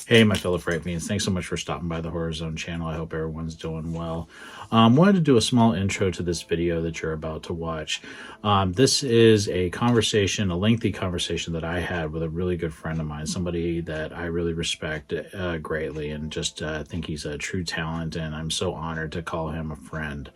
Hey, my fellow Fright Fiends. Thanks so much for stopping by the Horror Zone channel. I hope everyone's doing well. Wanted to do a small intro to this video that you're about to watch. This is a conversation, a lengthy conversation that I had with a really good friend of mine, somebody that I really respect greatly and just think he's a true talent, and I'm so honored to call him a friend.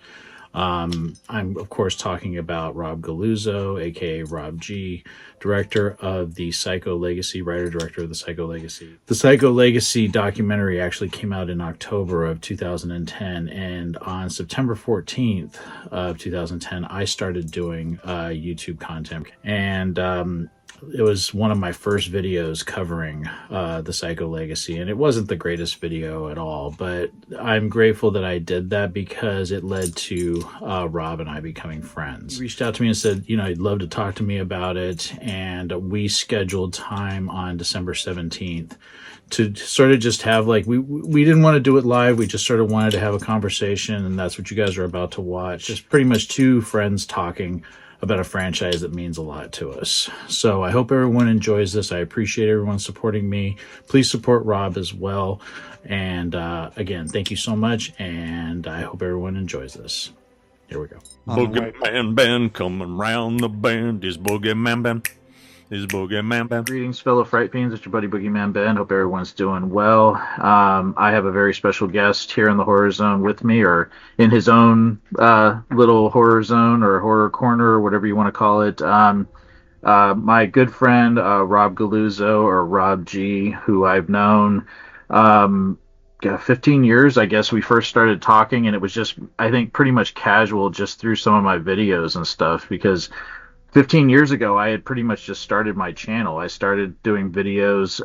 I'm, of course, talking about Rob Galluzzo, aka Rob G, director of the Psycho Legacy, writer-director of the Psycho Legacy. The Psycho Legacy documentary actually came out in October of 2010, and on September 14th of 2010, I started doing YouTube content. And it was one of my first videos covering the Psycho Legacy, and it wasn't the greatest video at all, but I'm grateful that I did that because it led to Rob and I becoming friends. He reached out to me and said, you know, he'd love to talk to me about it, and we scheduled time on December 17th to sort of just have, like, we didn't want to do it live, we just sort of wanted to have a conversation, and that's what you guys are about to watch. Just pretty much two friends talking about a franchise that means a lot to us. So I hope everyone enjoys this. I appreciate everyone supporting me. Please support Rob as well. And again, thank you so much, and I hope everyone enjoys this. Here we go. BoogeyMan band coming round the bend. Is BoogeyMan band. Is BoogeyMan band. Greetings, fellow Fright Fiends. It's your buddy BoogeyMan Ben. Hope everyone's doing well. I have a very special guest here in the Horror Zone with me, or in his own little horror zone or horror corner, or whatever you want to call it. My good friend, Rob Galluzzo, or Rob G, who I've known 15 years, I guess. We first started talking, and it was just, I think, pretty much casual, just through some of my videos and stuff, because 15 years ago, I had pretty much just started my channel. I started doing videos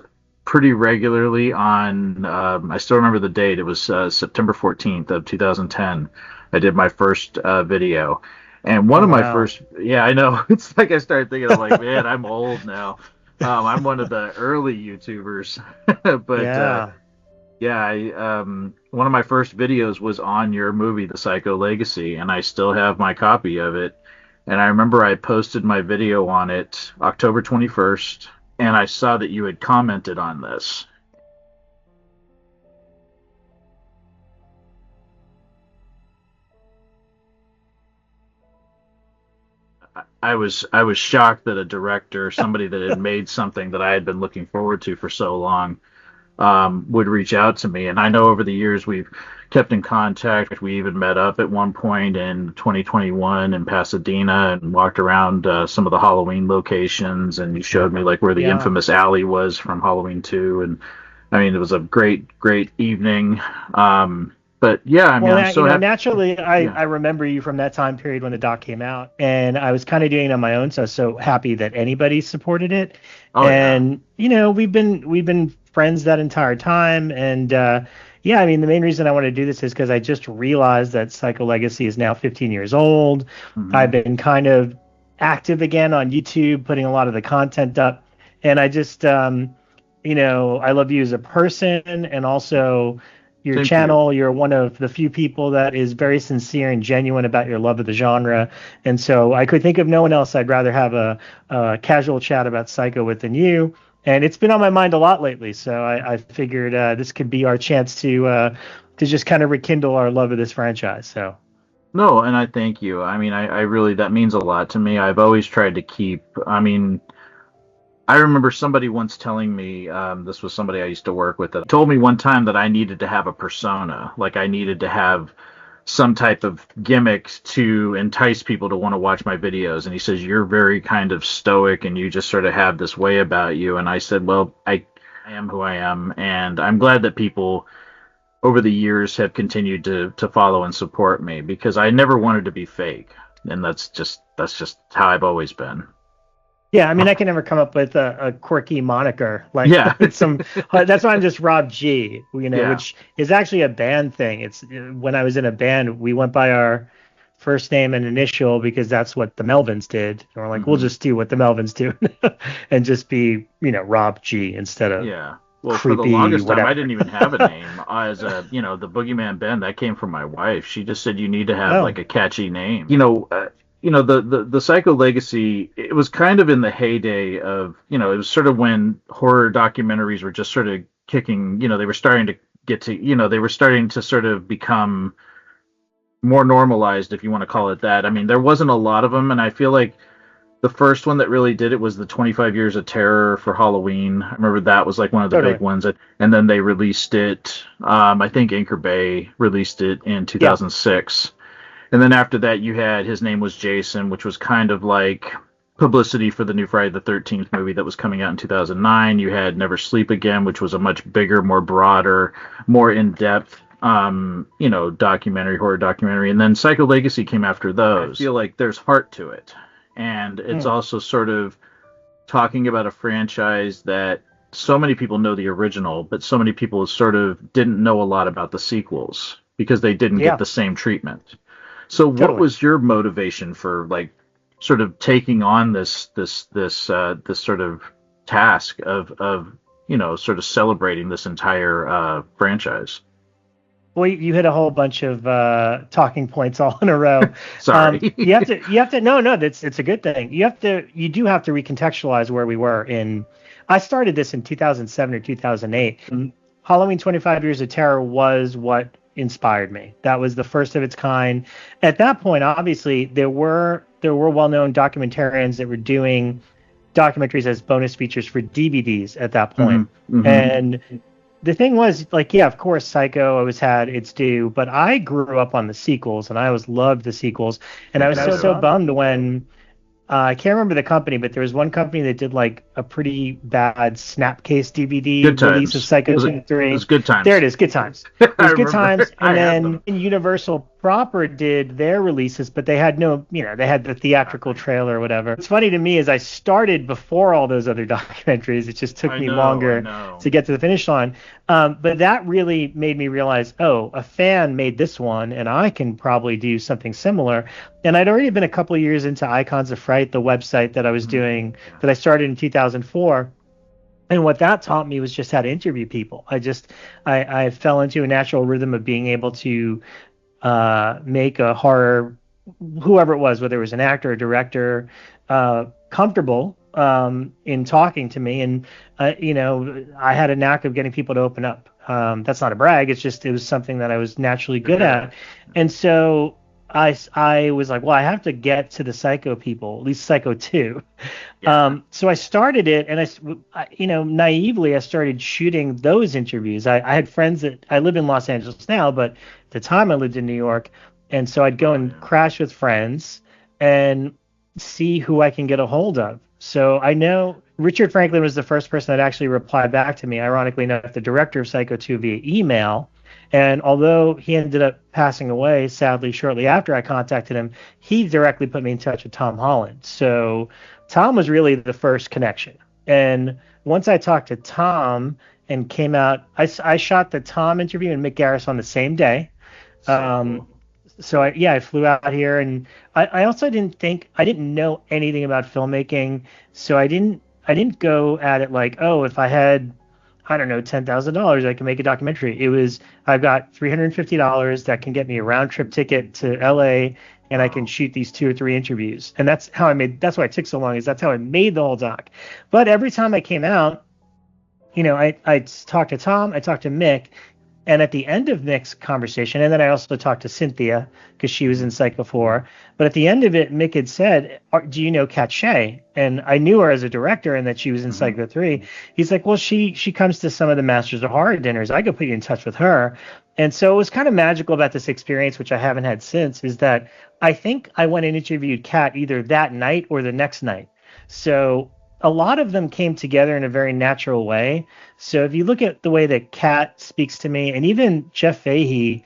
pretty regularly on, I still remember the date, it was September 14th of 2010. I did my first video. And one of my first, yeah, I know. It's like I started thinking, I'm like, man, I'm old now. I'm one of the early YouTubers. But yeah, one of my first videos was on your movie, The Psycho Legacy, and I still have my copy of it. And I remember I posted my video on it October 21st, and I saw that you had commented on this. I was shocked that a director, somebody that had made something that I had been looking forward to for so long, would reach out to me. And I know over the years we've kept in contact. We even met up at one point in 2021 in Pasadena and walked around some of the Halloween locations, and you showed me like where the infamous alley was from Halloween 2. And I mean, it was a great evening. But yeah, I mean, I'm so happy. Naturally, I remember you from that time period when the doc came out, and I was kind of doing it on my own, so I was so happy that anybody supported it. You know, we've been friends that entire time, and yeah, I mean, the main reason I want to do this is because I just realized that Psycho Legacy is now 15 years old. Mm-hmm. I've been kind of active again on YouTube, putting a lot of the content up, and I just, you know, I love you as a person, and also your channel. You're one of the few people that is very sincere and genuine about your love of the genre, and so I could think of no one else I'd rather have a casual chat about Psycho with than you. And it's been on my mind a lot lately, so I figured this could be our chance to just kind of rekindle our love of this franchise. So, no, and I thank you. I mean, I really, that means a lot to me. I've always tried to keep. I mean, I remember somebody once telling me, this was somebody I used to work with, that told me one time that I needed to have a persona, like I needed to have some type of gimmick to entice people to want to watch my videos. And he says, you're very kind of stoic, and you just sort of have this way about you. And I said, well, I am who I am, and I'm glad that people over the years have continued to follow and support me, because I never wanted to be fake, and that's just how I've always been. Yeah, I mean, I can never come up with a quirky moniker like some. That's why I'm just Rob G, you know, which is actually a band thing. It's when I was in a band, we went by our first name and initial because that's what the Melvins did. And we're like, we'll just do what the Melvins do, and just be, you know, Rob G instead of Well, for the longest time, I didn't even have a name as a, you know, the BoogeyMan Ben. That came from my wife. She just said you need to have like a catchy name, you know. The Psycho Legacy, it was kind of in the heyday of, you know, it was sort of when horror documentaries were just sort of kicking, they were starting to get to, they were starting to sort of become more normalized, if you want to call it that. I mean, there wasn't a lot of them, and I feel like the first one that really did it was the 25 Years of Terror for Halloween. I remember that was like one of the big ones. And then they released it. I think Anchor Bay released it in 2006. Yeah. And then after that, you had His Name Was Jason, which was kind of like publicity for the new Friday the 13th movie that was coming out in 2009. You had Never Sleep Again, which was a much bigger, more broader, more in-depth documentary, horror documentary. And then Psycho Legacy came after those. I feel like there's heart to it. And it's also sort of talking about a franchise that so many people know the original, but so many people sort of didn't know a lot about the sequels because they didn't get the same treatment. So what was your motivation for like sort of taking on this sort of task of sort of celebrating this entire franchise? Well, you hit a whole bunch of talking points all in a row. Sorry. You have to. No, it's a good thing. You do have to recontextualize where we were in. I started this in 2007 or 2008. Halloween 25 Years of Terror was what inspired me. That was the first of its kind. At that point, obviously, there were well-known documentarians that were doing documentaries as bonus features for DVDs at that point. Mm-hmm. And the thing was, like, yeah, of course, Psycho always had its due, but I grew up on the sequels, and I always loved the sequels. And I was so bummed when I can't remember the company, but there was one company that did like a pretty bad Snapcase DVD release of Psycho 2 and 3. It was Good Times. There it is, Good Times. It was Good Times, and then Universal proper did their releases, but they had no, they had the theatrical trailer or whatever. What's funny to me is I started before all those other documentaries. It just took me longer to get to the finish line. But that really made me realize, a fan made this one, and I can probably do something similar. And I'd already been a couple of years into Icons of Fright, the website that I was doing, that I started in 2004. And what that taught me was just how to interview people. I fell into a natural rhythm of being able to make a horror, whoever it was, whether it was an actor or director, comfortable in talking to me. And, I had a knack of getting people to open up. That's not a brag. It's just, it was something that I was naturally good at. And so I was like, well, I have to get to the Psycho people, at least Psycho 2. Yeah. So I started it, and I naively, I started shooting those interviews. I had friends I live in Los Angeles now, but at the time I lived in New York. And so I'd go and crash with friends and see who I can get a hold of. So I know Richard Franklin was the first person that actually replied back to me, ironically enough, the director of Psycho 2, via email. And although he ended up passing away, sadly, shortly after I contacted him, he directly put me in touch with Tom Holland. So Tom was really the first connection. And once I talked to Tom and came out, I shot the Tom interview and Mick Garris on the same day. So I flew out here, and I also didn't know anything about filmmaking. So I didn't go at it like, if I had, I don't know, $10,000, I can make a documentary. It was, I've got $350 that can get me a round trip ticket to LA, and I can shoot these 2 or 3 interviews. And that's why it took so long, is that's how I made the whole doc. But every time I came out, I talked to Tom, I talked to Mick, and at the end of Mick's conversation, and then I also talked to Cynthia, because she was in Psycho 4, but at the end of it, Mick had said, do you know Kat Shea? And I knew her as a director and that she was in Psycho 3. He's like, well, she comes to some of the Masters of Horror dinners. I could put you in touch with her. And so it was kind of magical about this experience, which I haven't had since, is that I think I went and interviewed Kat either that night or the next night. So a lot of them came together in a very natural way. So if you look at the way that Kat speaks to me, and even Jeff Fahey,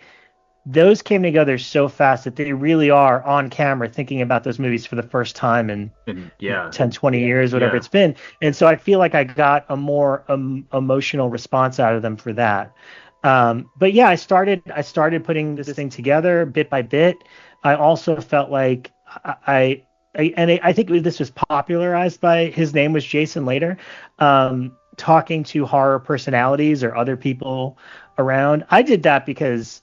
those came together so fast that they really are on camera thinking about those movies for the first time in 10, 20 years, whatever it's been. And so I feel like I got a more emotional response out of them for that. But yeah, I started putting this thing together bit by bit. I also felt like I think this was popularized by His Name Was Jason later, talking to horror personalities or other people around. I did that because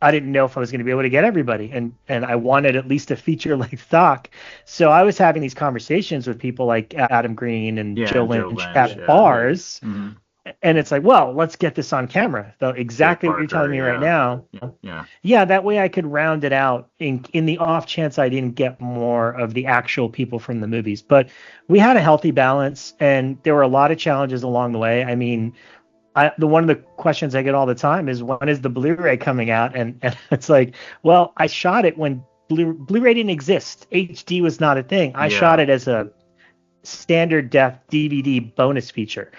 I didn't know if I was going to be able to get everybody, and I wanted at least a feature-length doc. So I was having these conversations with people like Adam Green and Joe Lynch at bars, And it's like, well, let's get this on camera. So exactly what you're telling me right now. Yeah. Yeah, that way I could round it out in the off chance I didn't get more of the actual people from the movies. But we had a healthy balance, and there were a lot of challenges along the way. I mean, one of the questions I get all the time is, when is the Blu-ray coming out? And it's like, well, I shot it when Blu-ray didn't exist. HD was not a thing. I shot it as a standard def DVD bonus feature.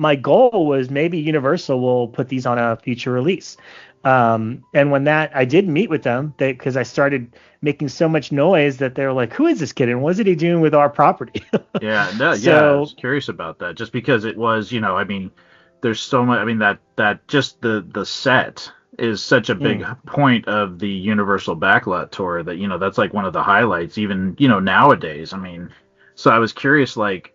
My goal was maybe Universal will put these on a future release. And when I did meet with them, because I started making so much noise that they were like, who is this kid and what is he doing with our property? I was curious about that, just because it was, I mean, there's so much. I mean, that just the set is such a big point of the Universal Backlot tour that, that's like one of the highlights, even, nowadays. I mean, so I was curious, like,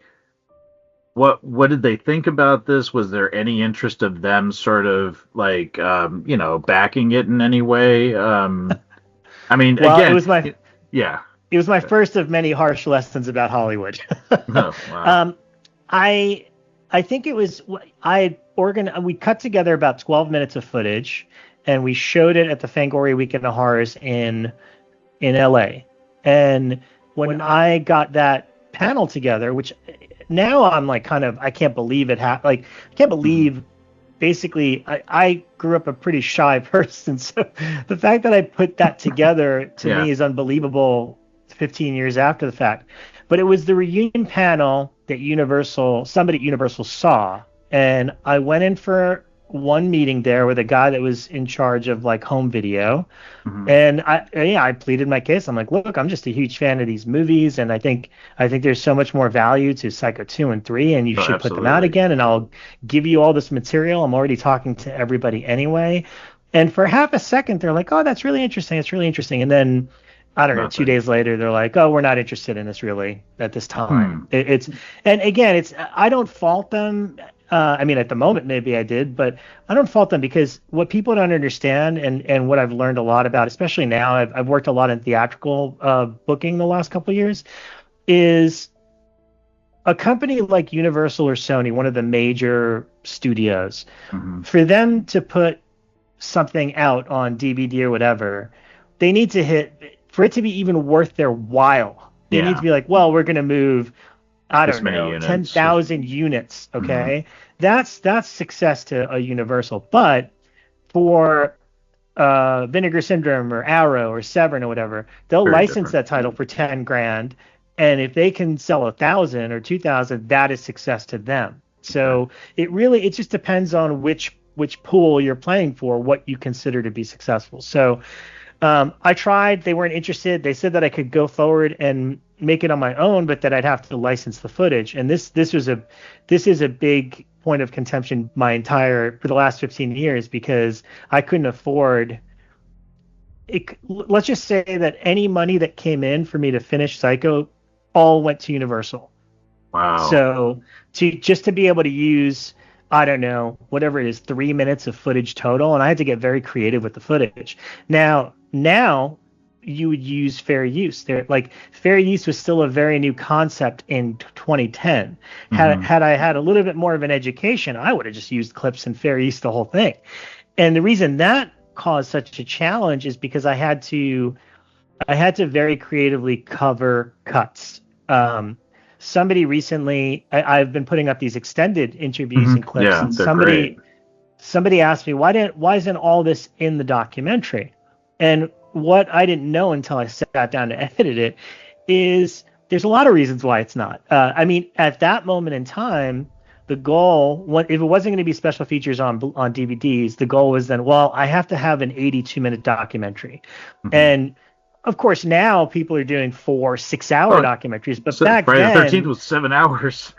what did they think about this? Was there any interest of them sort of like, backing it in any way? I mean, well, again, it was my first of many harsh lessons about Hollywood. Oh, wow. I think it was, we cut together about 12 minutes of footage, and we showed it at the Fangoria Weekend of Horrors in LA. And when I got that panel together, which now I'm like I can't believe it happened. Like, I can't believe, basically, I grew up a pretty shy person. So the fact that I put that together to me is unbelievable 15 years after the fact. But it was the reunion panel that somebody at Universal saw. And I went in for one meeting there with a guy that was in charge of like home video. And I pleaded my case. I'm like, look, I'm just a huge fan of these movies, and I think there's so much more value to Psycho 2 and 3, and you should put them out again, and I'll give you all this material. I'm already talking to everybody anyway. And for half a second, they're like, oh, that's really interesting. It's really interesting. And then, I don't know, 2 days later, they're like, oh, we're not interested in this really at this time. And again, I don't fault them. I mean, at the moment, maybe I did, but I don't fault them, because what people don't understand, and what I've learned a lot about, especially now, I've worked a lot in theatrical booking the last couple of years, is a company like Universal or Sony, one of the major studios, for them to put something out on DVD or whatever, they need to for it to be even worth their while, they need to be like, well, we're going to move, I don't know, 10,000 units. Okay. That's success to a Universal. But for Vinegar Syndrome or Arrow or Severin or whatever, they'll license that title for $10,000. And if they can sell 1,000 or 2,000, that is success to them. So it just depends on which pool you're playing for, what you consider to be successful. So I tried. They weren't interested. They said that I could go forward and make it on my own, but that I'd have to license the footage. And this is a big point of contention for the last 15 years, because I couldn't afford it. Let's just say that any money that came in for me to finish Psycho all went to Universal. Wow. So to be able to use, I don't know, whatever it is, 3 minutes of footage total, and I had to get very creative with the footage. Now you would use fair use. Fair use was still a very new concept in 2010. Had I had a little bit more of an education, I would have just used clips and fair use the whole thing. And the reason that caused such a challenge is because I had to very creatively cover cuts. Somebody recently, I've been putting up these extended interviews and clips, and somebody asked me, why isn't all this in the documentary? And what I didn't know until I sat down to edit it is there's a lot of reasons why it's not. I mean, at that moment in time, the goal, if it wasn't going to be special features on DVDs, the goal was then, well, I have to have an 82-minute documentary. And of course, now people are doing 4-6 hour documentaries, but back then, Friday the 13th was 7 hours.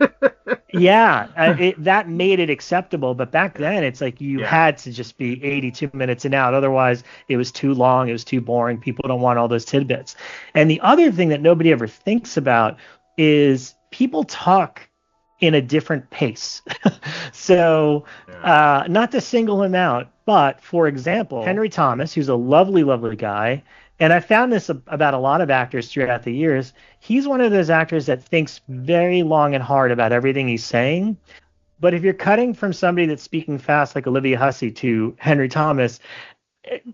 That made it acceptable. But back then, it's like you had to just be 82 minutes and out. Otherwise, it was too long. It was too boring. People don't want all those tidbits. And the other thing that nobody ever thinks about is people talk in a different pace. So not to single him out, but for example, Henry Thomas, who's a lovely, lovely guy, and I found this about a lot of actors throughout the years. He's one of those actors that thinks very long and hard about everything he's saying. But if you're cutting from somebody that's speaking fast like Olivia Hussey to Henry Thomas,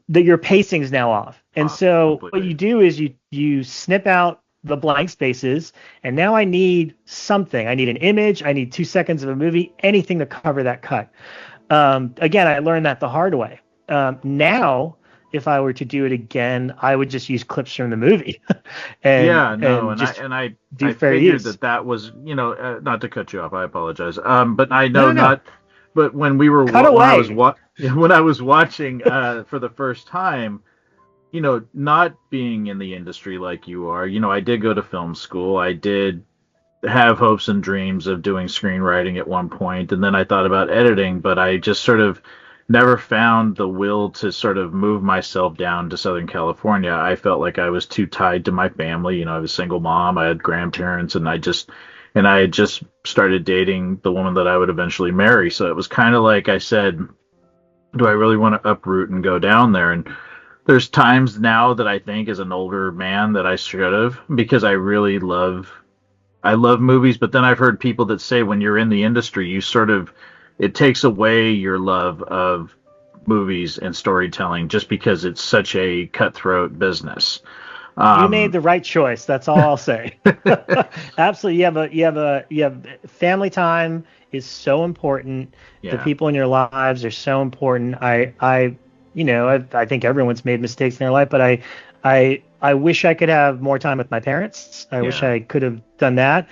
that your pacing's now off. And so Completely. what you do is you snip out the blank spaces, and now I need something. I need an image. I need 2 seconds of a movie, anything to cover that cut. Again, I learned that the hard way. Now, if I were to do it again, I would just use clips from the movie, and just do I fair figured use. that was, not to cut you off, I apologize. But I No, know no, no. not, but when we were Cut when I was away. when I was watching for the first time, not being in the industry like you are, I did go to film school. I did have hopes and dreams of doing screenwriting at one point, and then I thought about editing, but I just sort of never found the will to sort of move myself down to Southern California. I felt like I was too tied to my family. I was a single mom, I had grandparents, and I had just started dating the woman that I would eventually marry. So it was kind of like I said, do I really want to uproot and go down there? And there's times now that I think as an older man that I should have, because I love movies, but then I've heard people that say when you're in the industry, it takes away your love of movies and storytelling just because it's such a cutthroat business. You made Um, the right choice. That's all I'll say. Absolutely. You have family time is so important. The yeah, people in your lives are so important. I think everyone's made mistakes in their life, but I wish I could have more time with my parents. I wish yeah, I could have done that.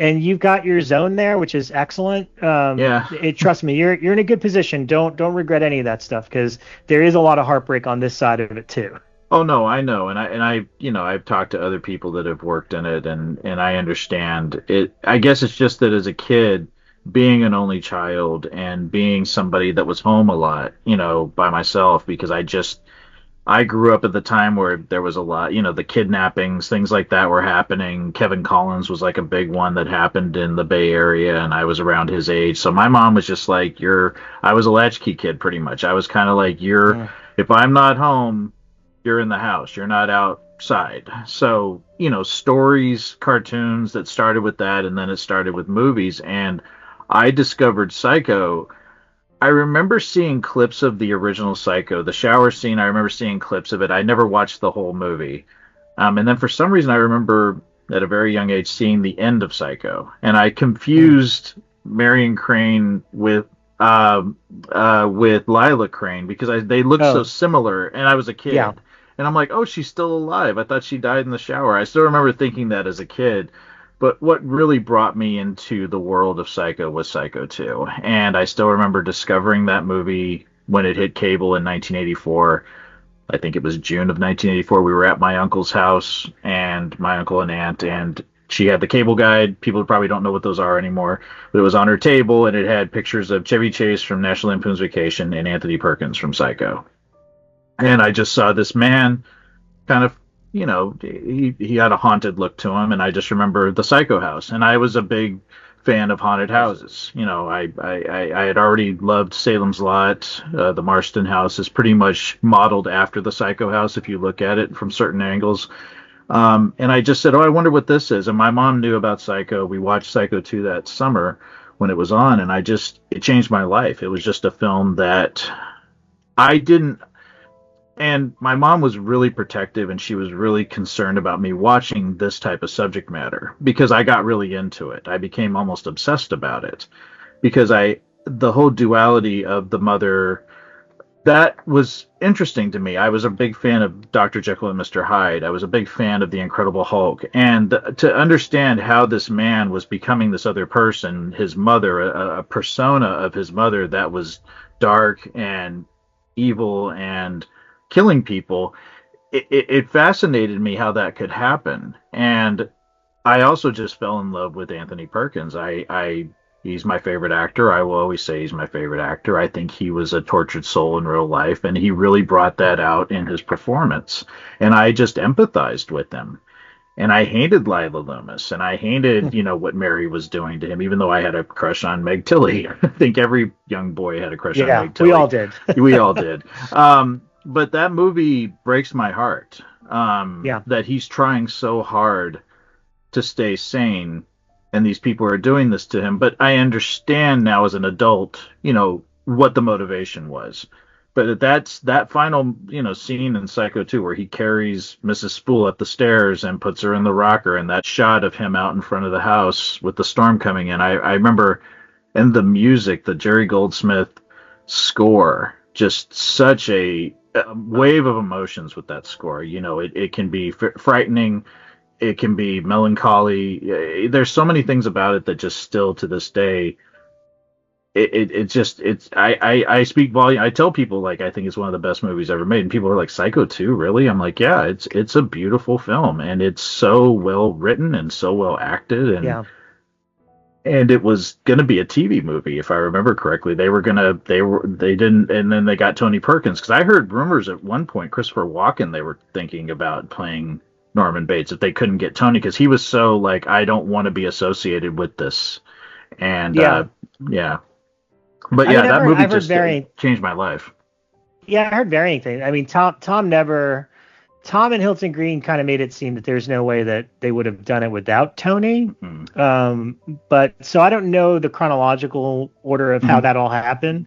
And you've got your zone there, which is excellent. yeah. Trust me, you're in a good position. Don't regret any of that stuff because there is a lot of heartbreak on this side of it too. Oh no, I know, and I, I've talked to other people that have worked in it, and I understand it. I guess it's just that as a kid, being an only child and being somebody that was home a lot, by myself, because I grew up at the time where there was a lot, the kidnappings, things like that were happening. Kevin Collins was like a big one that happened in the Bay Area, and I was around his age. So my mom was just like, I was a latchkey kid pretty much. I was kind of like, Mm. if I'm not home, you're in the house, you're not outside. So, stories, cartoons that started with that, and then it started with movies. And I discovered Psycho. I remember seeing clips of the original Psycho, the shower scene. I remember seeing clips of it. I never watched the whole movie. And then for some reason, I remember at a very young age seeing the end of Psycho, and I Mm. confused Marion Crane with Lila Crane because they looked so Oh, similar, and I was a yeah. kid, and I'm like, oh, she's still alive. I thought she died in the shower. I still remember thinking that as a kid. But what really brought me into the world of Psycho was Psycho 2. And I still remember discovering that movie when it hit cable in 1984. I think it was June of 1984. We were at my uncle's house, and my uncle and aunt, and she had the cable guide. People probably don't know what those are anymore, but it was on her table, and it had pictures of Chevy Chase from National Lampoon's Vacation and Anthony Perkins from Psycho. And I just saw this man kind of, he had a haunted look to him, and I just remember the Psycho House, and I was a big fan of haunted houses. I had already loved Salem's Lot. The Marston House is pretty much modeled after the Psycho House if you look at it from certain angles. And I just said, oh, I wonder what this is. And my mom knew about Psycho. We watched Psycho 2 that summer when it was on, and it changed my life. It was just a film that I didn't and my mom was really protective, and she was really concerned about me watching this type of subject matter because I got really into it. I became almost obsessed about it because the whole duality of the mother, that was interesting to me. I was a big fan of Dr. Jekyll and Mr. Hyde. I was a big fan of The Incredible Hulk. And to understand how this man was becoming this other person, his mother, a persona of his mother that was dark and evil and killing people, it fascinated me how that could happen. And I also just fell in love with Anthony Perkins. He's my favorite actor. I will always say he's my favorite actor. I think he was a tortured soul in real life, and he really brought that out in his performance. And I just empathized with him. And I hated Lila Loomis, and I hated, what Mary was doing to him, even though I had a crush on Meg Tilly. I think every young boy had a crush on Yeah, Meg we all Tilly. did. We all did. But that movie breaks my heart. Yeah. That he's trying so hard to stay sane, and these people are doing this to him. But I understand now as an adult, what the motivation was. But that's that final, scene in Psycho 2 where he carries Mrs. Spool up the stairs and puts her in the rocker, and that shot of him out in front of the house with the storm coming in. I remember, and the music, the Jerry Goldsmith score, just such a wave of emotions with that score. It can be frightening, it can be melancholy. There's so many things about it that just still to this day, I speak volume. I tell people, like, I think it's one of the best movies ever made, and people are like, Psycho 2, really? I'm like, yeah, it's a beautiful film, and it's so well written and so well acted, and Yeah. and it was gonna be a TV movie, if I remember correctly. They didn't, and then they got Tony Perkins, because I heard rumors at one point Christopher Walken, they were thinking about playing Norman Bates if they couldn't get Tony, because he was so like, I don't want to be associated with this, and Yeah. yeah. But I yeah, mean, that movie I've heard just changed my life. Yeah, I heard varying things. I mean, Tom and Hilton Green kind of made it seem that there's no way that they would have done it without Tony. Mm-hmm. But so I don't know the chronological order of how that all happened.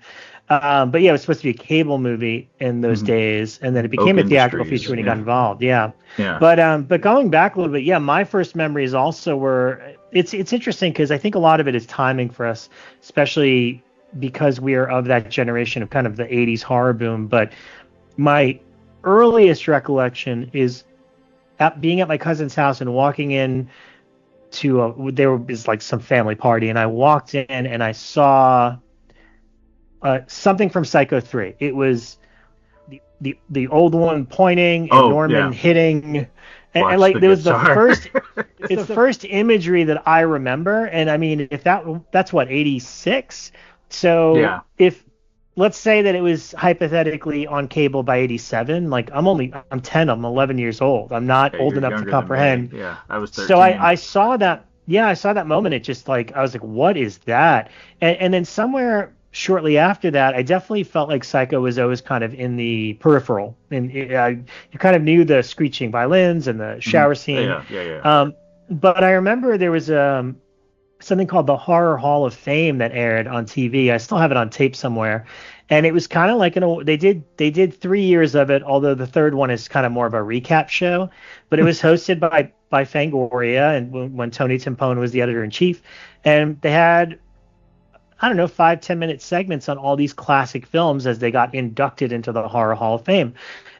But yeah, it was supposed to be a cable movie in those days, and then it became a theatrical feature when he got involved. Yeah. Yeah. But going back a little bit, yeah, my first memories also were. It's interesting because I think a lot of it is timing for us, especially because we are of that generation of kind of the 80s horror boom. But my earliest recollection is being at my cousin's house and walking in there was like some family party, and I walked in and I saw something from Psycho 3. It was the old one pointing and Norman hitting, and like there was the first it's the first imagery that I remember. And I mean, if that's what, 86. So if let's say that it was hypothetically on cable by 87, like I'm 10, I'm 11 years old. I'm not old enough to comprehend. Yeah, I was 13. So I saw that. Yeah, I saw that moment. It just like, I was like, what is that? And then somewhere shortly after that, I definitely felt like Psycho was always kind of in the peripheral. And you kind of knew the screeching violins and the shower scene. Yeah. But I remember there was something called the Horror Hall of Fame that aired on TV. I still have it on tape somewhere. And it was kind of like, they did 3 years of it, although the third one is kind of more of a recap show. But it was hosted by Fangoria, and when Tony Timpone was the editor-in-chief. And they had, I don't know, 5-10 minute segments on all these classic films as they got inducted into the Horror Hall of Fame.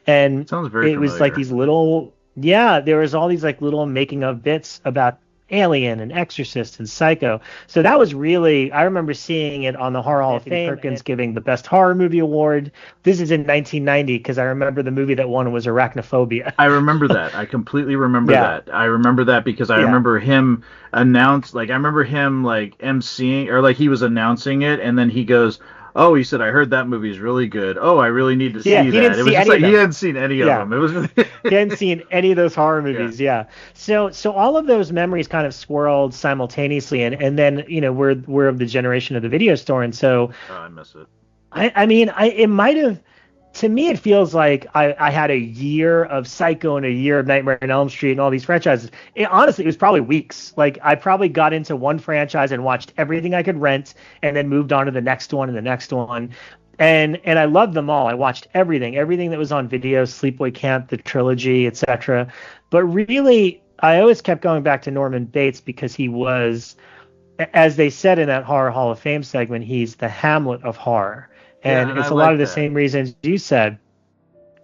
And sounds very familiar. Was like these little, there was all these like little making of bits about Alien and Exorcist and Psycho. So that was really, I remember seeing it on the Horror Hall of Fame. Perkins giving the best horror movie award. This is in 1990, because I remember the movie that won was Arachnophobia. I remember that. I completely remember that. I remember that because I remember him emceeing, or like he was announcing it, and then he goes, oh, he said, I heard that movie is really good. Oh, I really need to see that. It was just like he hadn't seen any of them. It was he hadn't seen any of those horror movies. Yeah. So all of those memories kind of swirled simultaneously, and then we're of the generation of the video store, and so I miss it. I mean, it might have. To me, it feels like I had a year of Psycho and a year of Nightmare on Elm Street and all these franchises. Honestly, it was probably weeks. Like, I probably got into one franchise and watched everything I could rent, and then moved on to the next one and the next one. And I loved them all. I watched everything that was on video, Sleepaway Camp, the trilogy, etc. But really, I always kept going back to Norman Bates because he was, as they said in that Horror Hall of Fame segment, he's the Hamlet of horror. And it's a lot of the same reasons you said.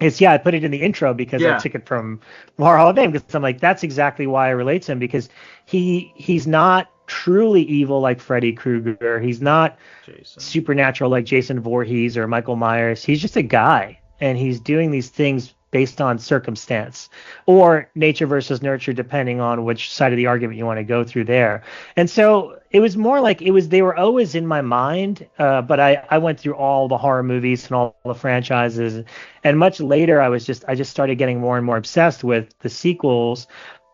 I put it in the intro because I took it from Horror Hall of Fame, because I'm like, that's exactly why I relate to him, because he's not truly evil like Freddy Krueger. He's not supernatural like Jason Voorhees or Michael Myers. He's just a guy, and he's doing these things based on circumstance or nature versus nurture, depending on which side of the argument you want to go through there. And so it was more like they were always in my mind, but I went through all the horror movies and all the franchises, and much later I just started getting more and more obsessed with the sequels.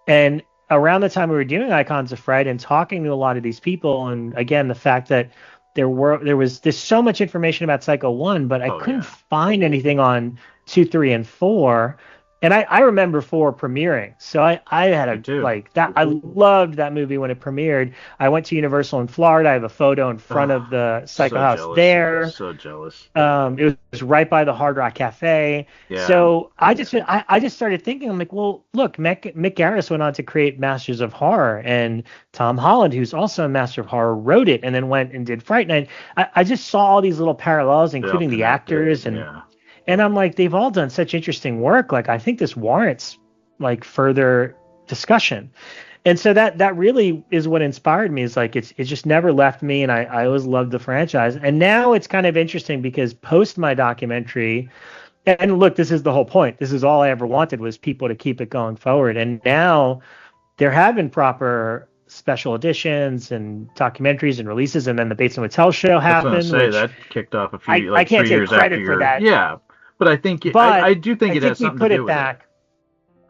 And around the time we were doing Icons of Fright and talking to a lot of these people, and again, the fact that there's so much information about Psycho 1, but I couldn't find anything on 2, 3, and 4. And I remember for premiering. So I had Me too. like that. I loved that movie when it premiered. I went to Universal in Florida. I have a photo in front of the Psycho So House jealous. there. So jealous. It was right by the Hard Rock Cafe. Yeah. So I just started thinking, I'm like, well, look, Mick Garris went on to create Masters of Horror, and Tom Holland, who's also a Master of Horror, wrote it and then went and did Fright Night. I just saw all these little parallels, They all including the connected. actors, Yeah. and I'm like, they've all done such interesting work. Like, I think this warrants like further discussion. And so that really is what inspired me. Is like it just never left me, and I always loved the franchise. And now it's kind of interesting because post my documentary, and look, this is the whole point. This is all I ever wanted, was people to keep it going forward. And now there have been proper special editions and documentaries and releases, and then the Bates Motel show happened. I was going to say which that kicked off a few, I like can't 3 take years credit after for your. that. Yeah, but I think But I do think I it think has we something put to do it with back. it.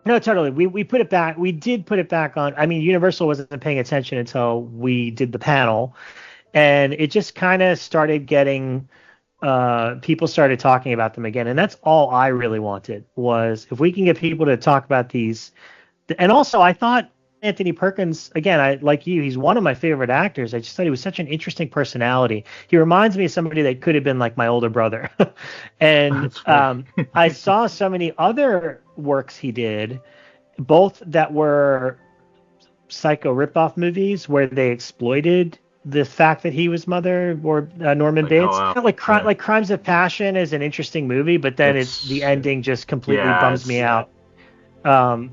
No, totally. We put it back. We did put it back on. I mean, Universal wasn't paying attention until we did the panel, and it just kind of started getting people started talking about them again. And that's all I really wanted, was if we can get people to talk about these. And also, I thought Anthony Perkins, again, I like you, he's one of my favorite actors. I just thought he was such an interesting personality. He reminds me of somebody that could have been like my older brother. And I saw so many other works he did, both that were psycho ripoff movies where they exploited the fact that he was mother, or Norman Like, Bates. oh, wow. Like Crimes of Passion is an interesting movie, but then the ending just completely bums me out.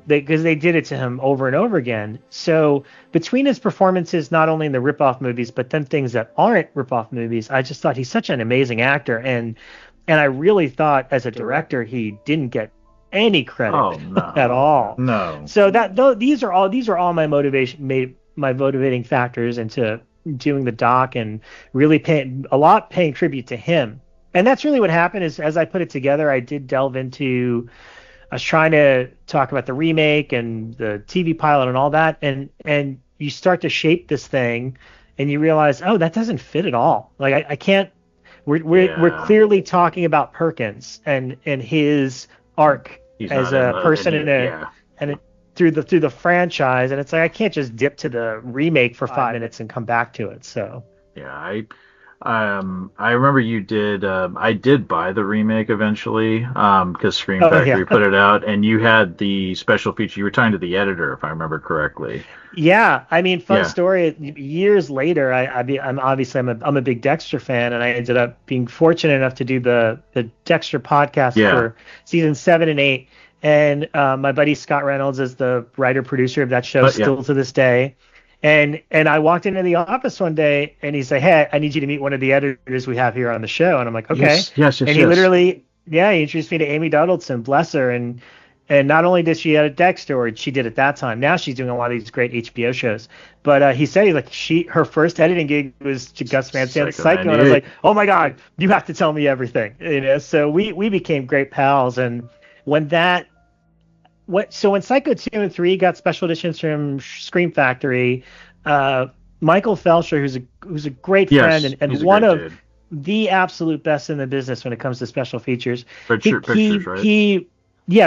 Because they did it to him over and over again. So between his performances, not only in the ripoff movies, but then things that aren't ripoff movies, I just thought he's such an amazing actor, and I really thought as a director he didn't get any credit at all. No. So these are all my motivating factors into doing the doc, and really paying tribute to him. And that's really what happened. Is as I put it together, I did delve into. I was trying to talk about the remake and the TV pilot and all that, and you start to shape this thing, and you realize, oh, that doesn't fit at all. Like I can't. We're clearly talking about Perkins and his arc as a person through the franchise, and it's like I can't just dip to the remake for 5 minutes and come back to it. So yeah, I remember you did. I did buy the remake eventually because Scream Factory put it out, and you had the special feature. You were talking to the editor, if I remember correctly. Yeah, I mean, fun story. Years later, I'm a big Dexter fan, and I ended up being fortunate enough to do the Dexter podcast for season 7 and 8. And my buddy Scott Reynolds is the writer producer of that show still to this day. And I walked into the office one day, and he's like, "Hey, I need you to meet one of the editors we have here on the show." And I'm like, "Okay." Yes. And he literally, he introduced me to Amy Donaldson, bless her. And not only did she edit Dexter, or she did at that time, now she's doing a lot of these great HBO shows. But he said her first editing gig was to Gus Van Sant's Psycho, and I was like, "Oh my God, you have to tell me everything." So we became great pals. And when when Psycho 2 and 3 got special editions from Scream Factory, Michael Felsher, who's a great friend and one of the absolute best in the business when it comes to special features. Red Shirt Pictures, right?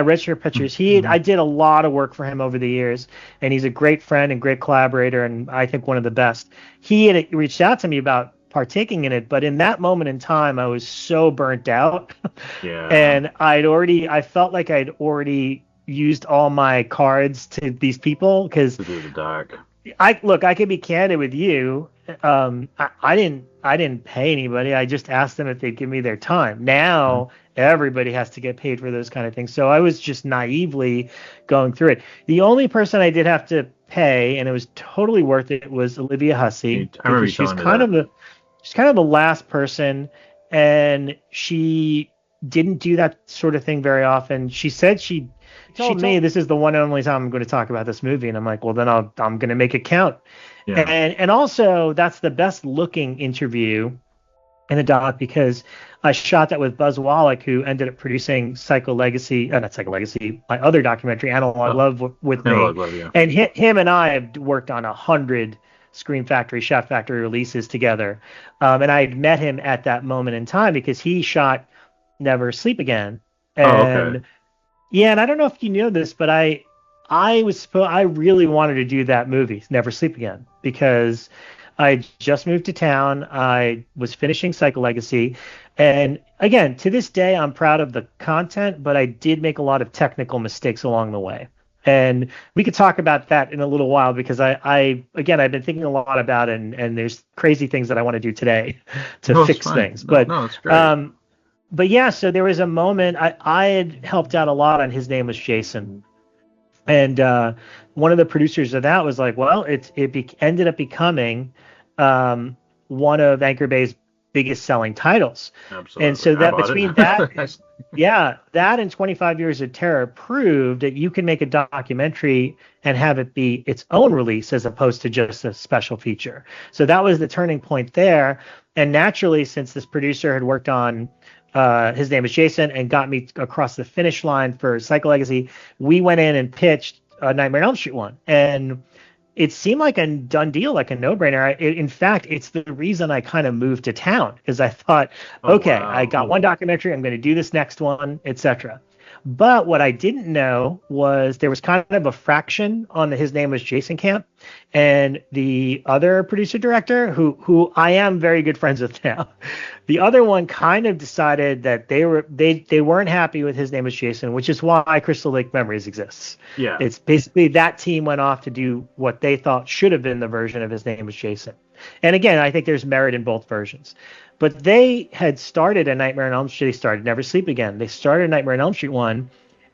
Red Shirt Pictures. I did a lot of work for him over the years, and he's a great friend and great collaborator, and I think one of the best. He had reached out to me about partaking in it, but in that moment in time, I was so burnt out. And I felt like I'd already used all my cards to these people, because I could be candid with you. I didn't pay anybody. I just asked them if they'd give me their time. Now everybody has to get paid for those kind of things. So I was just naively going through it. The only person I did have to pay, and it was totally worth it, was Olivia Hussey. She's kind of the last person, and she didn't do that sort of thing very often. She said she told me this is the one and only time I'm going to talk about this movie, and I'm like, well, then I'm going to make it count. And also that's the best looking interview in the doc, because I shot that with Buzz Wallach, who ended up producing my other documentary, Analog Love, with me. And him and I have worked on 100 Scream Factory, Shot Factory releases together. And I had met him at that moment in time because he shot Never Sleep Again. And Yeah, and I don't know if you know this, but I really wanted to do that movie, Never Sleep Again, because I just moved to town. I was finishing Cycle Legacy, and again, to this day, I'm proud of the content, but I did make a lot of technical mistakes along the way. And we could talk about that in a little while because again, I've been thinking a lot about it, and there's crazy things that I want to do today to No, it's fix fine. things. No, But no, it's great. um, but yeah, so there was a moment I had helped out a lot on His Name Was Jason, and one of the producers of that was like, well, ended up becoming um, one of Anchor Bay's biggest selling titles, and Absolutely. so I that bought between that, it. yeah, that and 25 Years of Terror proved that you can make a documentary and have it be its own release as opposed to just a special feature. So that was the turning point there. And naturally, since this producer had worked on His Name is Jason and got me across the finish line for Psycho Legacy, we went in and pitched a Nightmare on Elm Street one. And it seemed like a done deal, like a no-brainer. In fact, it's the reason I kind of moved to town because I thought, Oh, okay, I wow. got one documentary, I'm going to do this next one, etc. But what I didn't know was there was kind of a fraction on His Name Was Jason camp, and the other producer director, who I am very good friends with now, the other one kind of decided that they weren't happy with His Name Was Jason, which is why Crystal Lake Memories exists. Yeah. It's basically that team went off to do what they thought should have been the version of His Name Was Jason. And again, I think there's merit in both versions. But they had started a Nightmare on Elm Street. They started Never Sleep Again. They started Nightmare on Elm Street 1.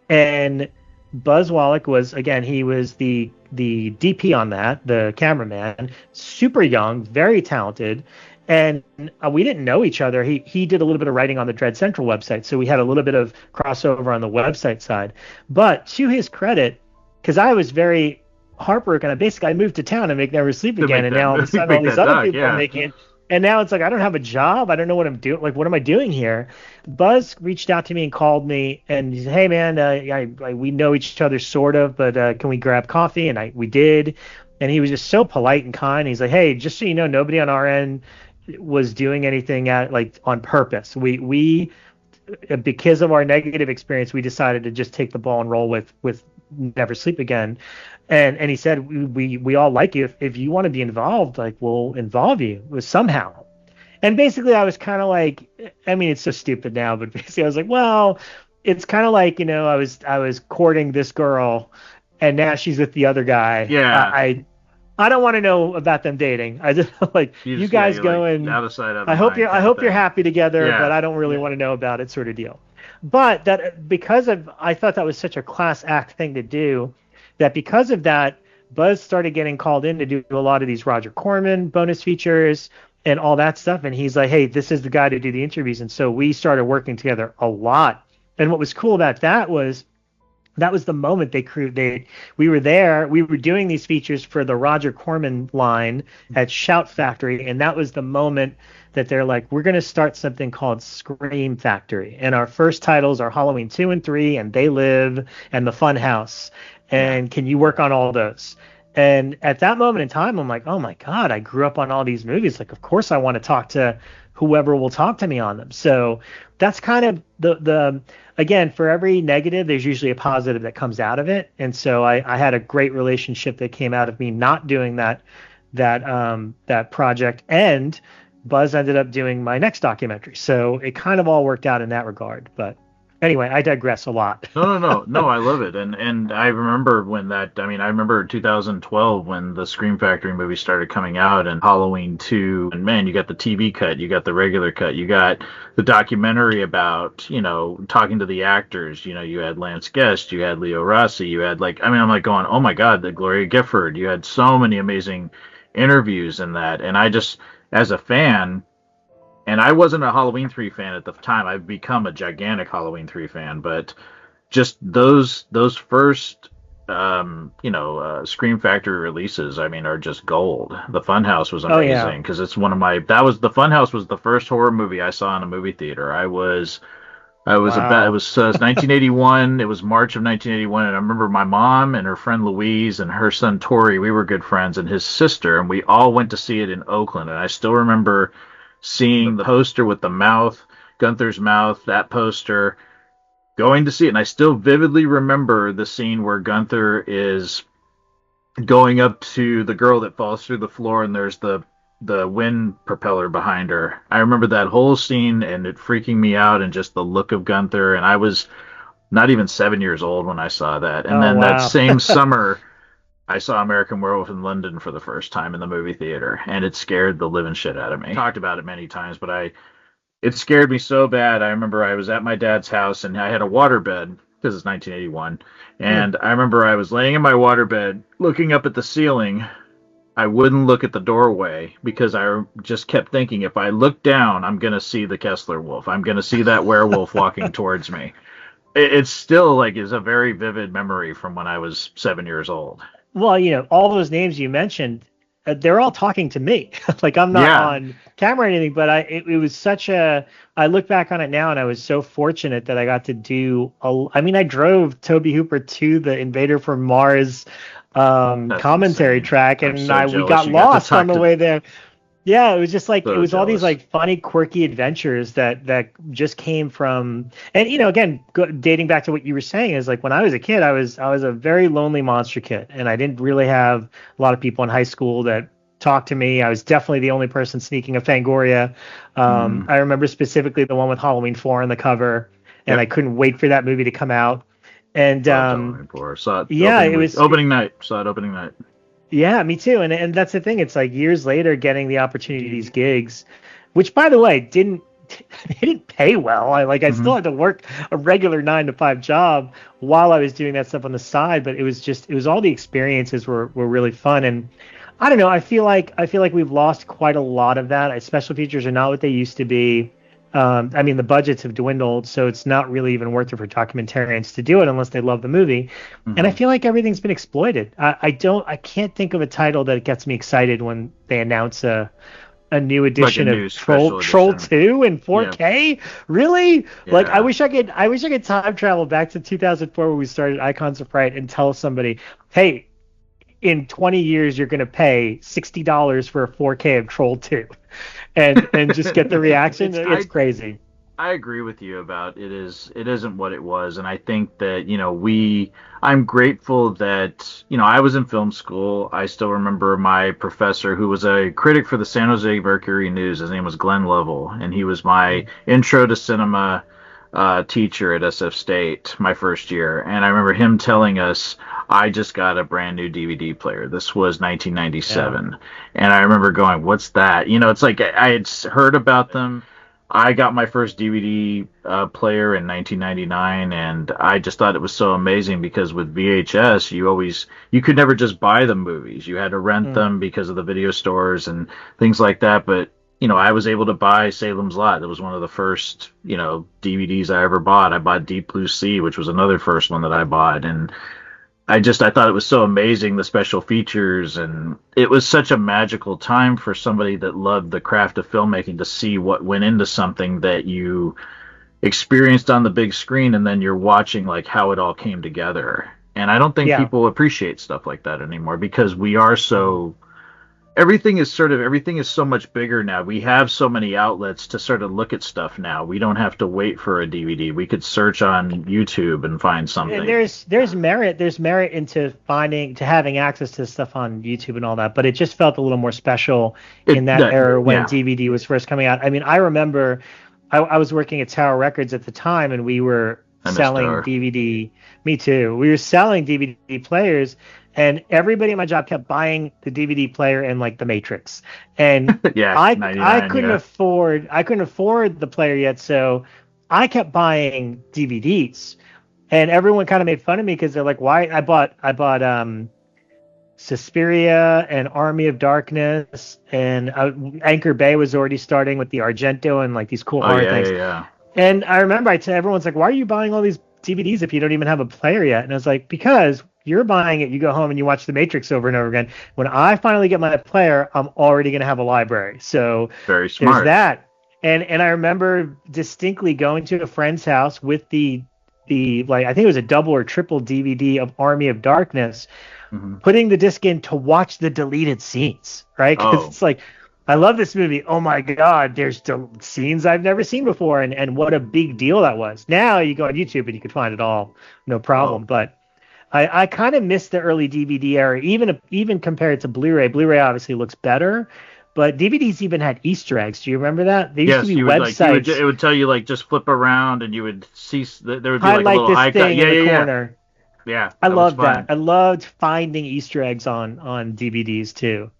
And Buzz Wallach was, again, he was the DP on that, the cameraman, super young, very talented. And we didn't know each other. He did a little bit of writing on the Dread Central website. So we had a little bit of crossover on the website side. But to his credit, because I was very heartbroken, I moved to town to make Never Sleep To Again. make And that now all of a movie, sudden, all make these that other doc, people are yeah. making it. And now it's like I don't have a job. I don't know what I'm doing. Like, what am I doing here? Buzz reached out to me and called me, and he said, "Hey, man, we know each other sort of, but can we grab coffee?" And we did. And he was just so polite and kind. He's like, "Hey, just so you know, nobody on our end was doing anything on purpose. We because of our negative experience, we decided to just take the ball and roll with Never Sleep Again." And he said, we all like you. If you want to be involved, like we'll involve you somehow. And basically, I was kind of like, I mean, it's so stupid now, but basically, I was like, well, it's kind of like, I was courting this girl, and now she's with the other guy. Yeah. I don't want to know about them dating. I just like You you just, yeah, guys you're go like and out of sight, out I of hope mind you're I kind of hope you're thing. happy together, but Yeah. I don't really want to know about it, sort of deal. But that because of I thought that was such a class act thing to do, that because of that, Buzz started getting called in to do a lot of these Roger Corman bonus features and all that stuff. And he's like, hey, this is the guy to do the interviews. And so we started working together a lot. And what was cool about that was the moment we were there, we were doing these features for the Roger Corman line at Shout Factory, and that was the moment that they're like, we're going to start something called Scream Factory, and our first titles are Halloween 2 and 3 and They Live and The Fun House, and can you work on all those? And at that moment in time, I'm like, oh my God, I grew up on all these movies. Like, of course I want to talk to whoever will talk to me on them. So that's kind of the again, for every negative, there's usually a positive that comes out of it. And so I had a great relationship that came out of me not doing that project. And Buzz ended up doing my next documentary. So it kind of all worked out in that regard. But anyway, I digress a lot. No, I love it. And I remember I remember 2012 when the Scream Factory movie started coming out and Halloween 2. And man, you got the TV cut, you got the regular cut, you got the documentary about, talking to the actors. You had Lance Guest, you had Leo Rossi, you had I'm like going, oh my God, the Gloria Gifford. You had so many amazing interviews in that. And I just, as a fan, and I wasn't a Halloween 3 fan at the time. I've become a gigantic Halloween 3 fan, but just those first Scream Factory releases, are just gold. The Funhouse was Oh yeah. amazing because it's one of my that was the Funhouse was the first horror movie I saw in a movie theater. I was about it Wow. was 1981. It was March of 1981, and I remember my mom and her friend Louise and her son Tori. We were good friends, and his sister, and we all went to see it in Oakland. And I still remember seeing the poster with the mouth, Gunther's mouth, that poster, going to see it, and I still vividly remember the scene where Gunther is going up to the girl that falls through the floor, and there's the wind propeller behind her. I remember that whole scene and it freaking me out, and just the look of Gunther. And I was not even 7 years old when I saw that. And Oh, then that wow. same summer, I saw American Werewolf in London for the first time in the movie theater, and it scared the living shit out of me. I talked about it many times, but it scared me so bad. I remember I was at my dad's house and I had a waterbed because it's 1981. And I remember I was laying in my waterbed looking up at the ceiling. I wouldn't look at the doorway because I just kept thinking, if I look down, I'm going to see the Kessler wolf. I'm going to see that werewolf walking towards me. It's still like is a very vivid memory from when I was 7 years old. Well, all those names you mentioned, they're all talking to me. Like, I'm not on camera or anything, but it was such I look back on it now and I was so fortunate that I got to do, I drove Tobe Hooper to the Invader from Mars commentary insane. track, and we got You lost got on the way there. Yeah, it was just like, So it was all these jealous. like funny, quirky adventures that just came from, and again, dating back to what you were saying, is like when I was a kid, I was a very lonely monster kid, and I didn't really have a lot of people in high school that talked to me. I was definitely the only person sneaking a Fangoria. I remember specifically the one with Halloween 4 on the cover, and I couldn't wait for that movie to come out. And Saw it yeah, it was opening night. Saw it opening night. Yeah, me too. And that's the thing. It's like years later getting the opportunity to these gigs, which by the way they didn't pay well. I still had to work a regular 9 to 5 job while I was doing that stuff on the side. But it was all the experiences were really fun. And I don't know. I feel like we've lost quite a lot of that. Special features are not what they used to be. The budgets have dwindled, so it's not really even worth it for documentarians to do it unless they love the movie. And I feel like everything's been exploited. I can't think of a title that gets me excited when they announce a new edition Like a new of special Troll edition. 2 in 4K. Really? Yeah. Like I wish I could time travel back to 2004 when we started Icons of Fright and tell somebody, hey, in 20 years you're going to pay $60 for a 4K of Troll 2. And just get the reaction. It's crazy. I agree with you about it isn't what it was, and I think that I'm grateful that I was in film school. I still remember my professor who was a critic for the San Jose Mercury News. His name was Glenn Lovell, and he was my intro to cinema teacher at SF State my first year. And I remember him telling us, I just got a brand new DVD player. This was 1997. Yeah. And I remember going, what's that? It's like I had heard about them. I got my first DVD player in 1999, and I just thought it was so amazing because with VHS, you could never just buy the movies. You had to rent them because of the video stores and things like that. But I was able to buy Salem's Lot. That was one of the first, DVDs I ever bought. I bought Deep Blue Sea, which was another first one that I bought. And I thought it was so amazing, the special features. And it was such a magical time for somebody that loved the craft of filmmaking to see what went into something that you experienced on the big screen. And then you're watching like how it all came together. And I don't think people appreciate stuff like that anymore because we are so... Everything is so much bigger now. We have so many outlets to sort of look at stuff now. We don't have to wait for a DVD. We could search on YouTube and find something. And there's merit into having access to stuff on YouTube and all that, but it just felt a little more special in that era when DVD was first coming out. I remember I was working at Tower Records at the time, and we were selling DVD. Me too. We were selling DVD players. And everybody at my job kept buying the DVD player and like the Matrix, and I couldn't afford the player yet, so I kept buying DVDs, and everyone kind of made fun of me because they're like, "Why?" I bought Suspiria and Army of Darkness, and Anchor Bay was already starting with the Argento and like these cool horror things. Yeah. And I remember everyone's like, "Why are you buying all these DVDs if you don't even have a player yet?" And I was like, because you're buying it, you go home and you watch The Matrix over and over again. When I finally get my player, I'm already going to have a library. So very smart. There's that. And I remember distinctly going to a friend's house with the like, I think it was a double or triple DVD of Army of Darkness, putting the disc in to watch the deleted scenes, right? Because it's like, I love this movie. Oh my God, there's scenes I've never seen before, and what a big deal that was. Now you go on YouTube and you can find it all, no Oh, problem. But I kind of miss the early DVD era, even compared to Blu-ray. Blu-ray obviously looks better, but DVDs even had Easter eggs. Do you remember that? There used to yes, be you would websites it would tell you like just flip around and you would see there would be like a highlight little this icon. thing Yeah, in the yeah, yeah, corner. yeah. I That was loved that. fun. I loved finding Easter eggs on DVDs too.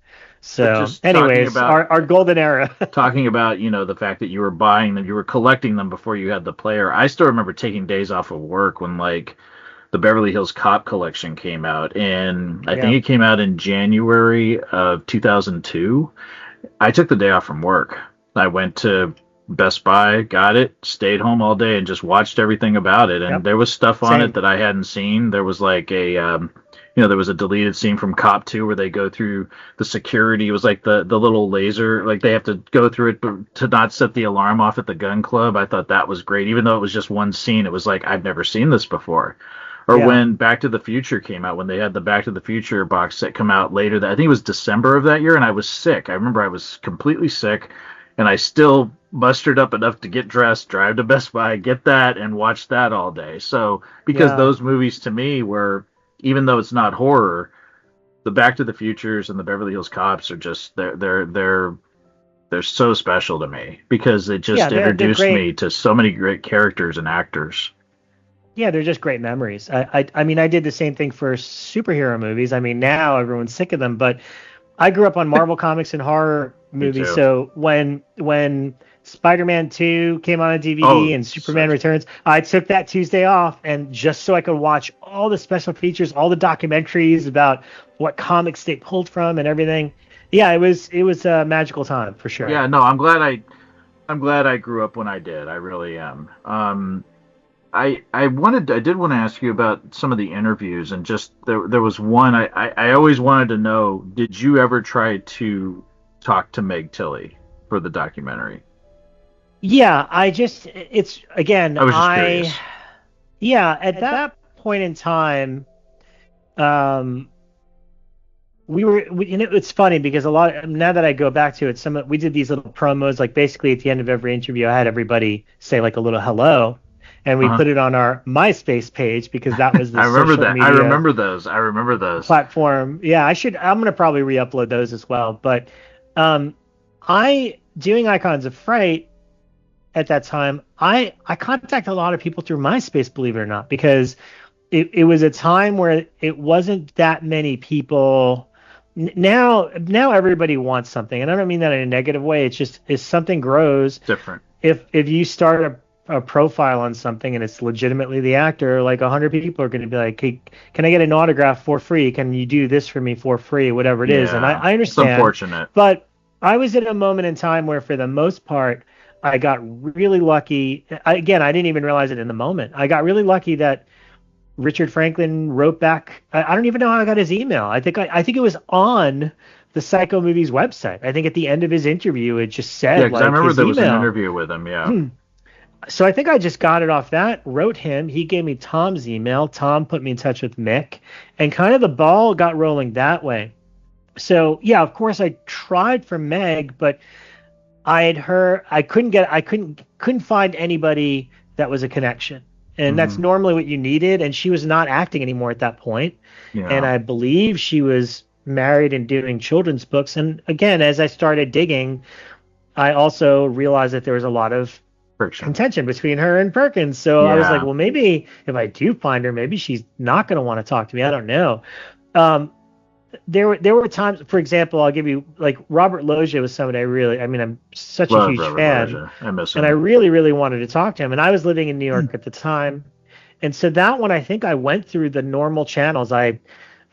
But So, just anyways, our golden era. talking about the fact that you were buying them, you were collecting them before you had the player. I still remember taking days off of work when like the Beverly Hills Cop collection came out, and I think Yeah. it came out in January of 2002. I took the day off from work. I went to Best Buy, got it, stayed home all day, and just watched everything about it. And Yep. there was stuff on it Same. that I hadn't seen. There was like there was a deleted scene from Cop 2 where they go through the security. It was like the little laser, like they have to go through it to not set the alarm off at the gun club. I thought that was great, even though it was just one scene. It was like I've never seen this before. Or Yeah. when Back to the Future came out, when they had the Back to the Future box set come out later, I think it was December of that year, and I was sick. I remember I was completely sick, and I still mustered up enough to get dressed, drive to Best Buy, get that, and watch that all day. So because Yeah. those movies to me were, even though it's not horror, the Back to the Futures and the Beverly Hills Cops are just they're so special to me because it Yeah, just they're introduced great. me to so many great characters and actors. Yeah, they're just great memories. I mean, I did the same thing for superhero movies. I mean, now everyone's sick of them, but I grew up on Marvel comics and horror Me movies. too. So when Spider-Man 2 came on a DVD Oh, and Superman Returns, I took that Tuesday off and just so I could watch all the special features, all the documentaries about what comics they pulled from and everything. Yeah, it was a magical time for sure. yeah, no, I'm glad I grew up when I did. I really am. I did want to ask you about some of the interviews and just there was one I always wanted to know, did you ever try to talk to Meg Tilly for the documentary? Yeah, it's again, I was just curious. yeah, at that point in time, um, it's funny because now that I go back to it, we did these little promos, like basically at the end of every interview, I had everybody say like a little hello, and we Uh-huh. put it on our MySpace page because that was the I remember social that. I media remember those. I remember those. platform. Yeah, I'm gonna probably re-upload those as well. But um, I doing Icons of Fright at that time, I contacted a lot of people through MySpace, believe it or not, because it was a time where it wasn't that many people. Now everybody wants something, and I don't mean that in a negative way. It's just if something grows, Different. if you start a profile on something and it's legitimately the actor, like 100 people are going to be like, hey, can I get an autograph for free? Can you do this for me for free? Whatever it is. And Yeah. I It's understand, unfortunate. but I was in a moment in time where for the most part, I got really lucky. Again, I didn't even realize it in the moment. I got really lucky that Richard Franklin wrote back. I don't even know how I got his email. I think it was on the Psycho Movies website. I think at the end of his interview, it just Yeah, said because I like remember his there was an email. interview with him. Yeah. So I think I just got it off that, wrote him. He gave me Tom's email. Tom put me in touch with Mick, and kind of the ball got rolling that way. So yeah, of course I tried for Meg, but I had heard I couldn't find anybody that was a connection. And that's Hmm. normally what you needed. And she was not acting anymore at that point. And Yeah. I believe she was married and doing children's books. And again, as I started digging, I also realized that there was a lot of Friction. contention between her and Perkins. So I was like, Yeah. well, maybe if I do find her, maybe she's not going to want to talk to me. I don't know. Um, there were times, for example, I'll give you like Robert Loggia was somebody I mean, I'm such a Love huge Robert fan, Loggia. I miss and I him. really, really wanted to talk to him. And I was living in New York at the time, and so that one, I think I went through the normal channels. I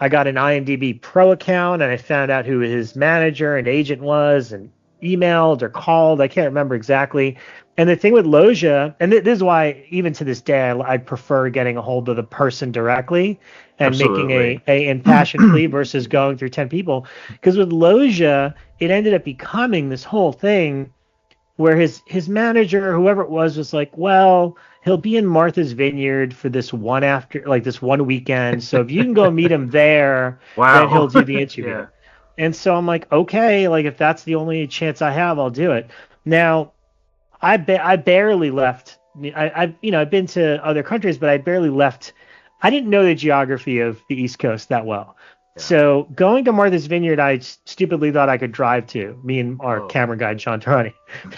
got an IMDb Pro account, and I found out who his manager and agent was, and emailed or called. I can't remember exactly. And the thing with Loja, and this is why even to this day I prefer getting a hold of the person directly and making Absolutely. a impassioned plea versus going through 10 people. Because with Loja, it ended up becoming this whole thing where his manager, whoever it was like, well, he'll be in Martha's Vineyard for this one weekend. So if you can go meet him there, then he'll Wow. do the interview. Yeah. And so I'm like, okay, like if that's the only chance I have, I'll do it. Now, I barely left. I've been to other countries, but I barely left. I didn't know the geography of the East Coast that well. Yeah. So going to Martha's Vineyard, I stupidly thought I could drive to. Me and our camera guide Sean Tarani.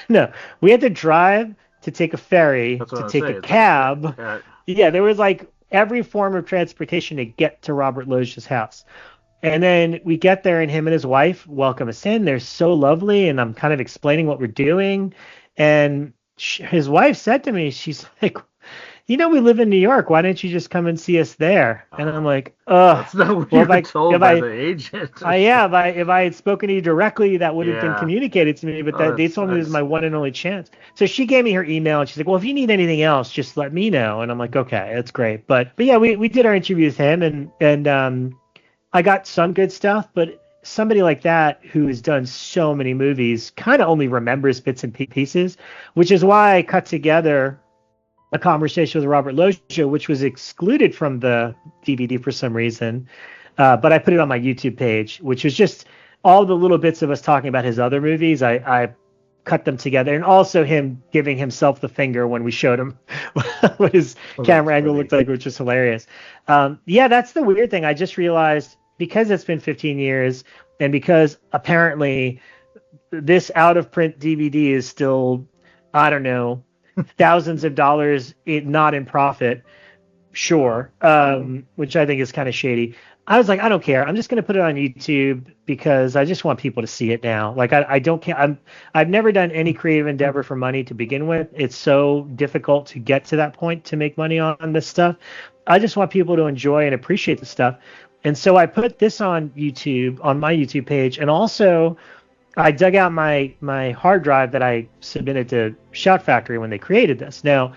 No, we had to drive to take a ferry to take a cab. Yeah, there was like every form of transportation to get to Robert Loggia's house. And then we get there, and him and his wife welcome us in. They're so lovely, and I'm kind of explaining what we're doing. And his wife said to me, she's like, we live in New York. Why don't you just come and see us there? And I'm like, that's not what you were told by the agent. If I had spoken to you directly, that would have been communicated to me. But they told me this was my one and only chance. So she gave me her email, and she's like, well, if you need anything else, just let me know. And I'm like, okay, that's great. But yeah, we did our interview with him, and I got some good stuff, but somebody like that who has done so many movies kind of only remembers bits and pieces, which is why I cut together a conversation with Robert Loggia, which was excluded from the DVD for some reason. But I put it on my YouTube page, which was just all the little bits of us talking about his other movies. I cut them together, and also him giving himself the finger when we showed him what his camera angle looked like, which was hilarious. That's the weird thing. I just realized, because it's been 15 years, and because apparently this out of print DVD is still, I don't know, thousands of dollars, not in profit, sure, which I think is kind of shady. I was like, I don't care. I'm just going to put it on YouTube because I just want people to see it now. Like, I don't care. I've never done any creative endeavor for money to begin with. It's so difficult to get to that point to make money on this stuff. I just want people to enjoy and appreciate the stuff. And so I put this on YouTube, on my YouTube page, and also I dug out my hard drive that I submitted to Shout Factory when they created this. Now,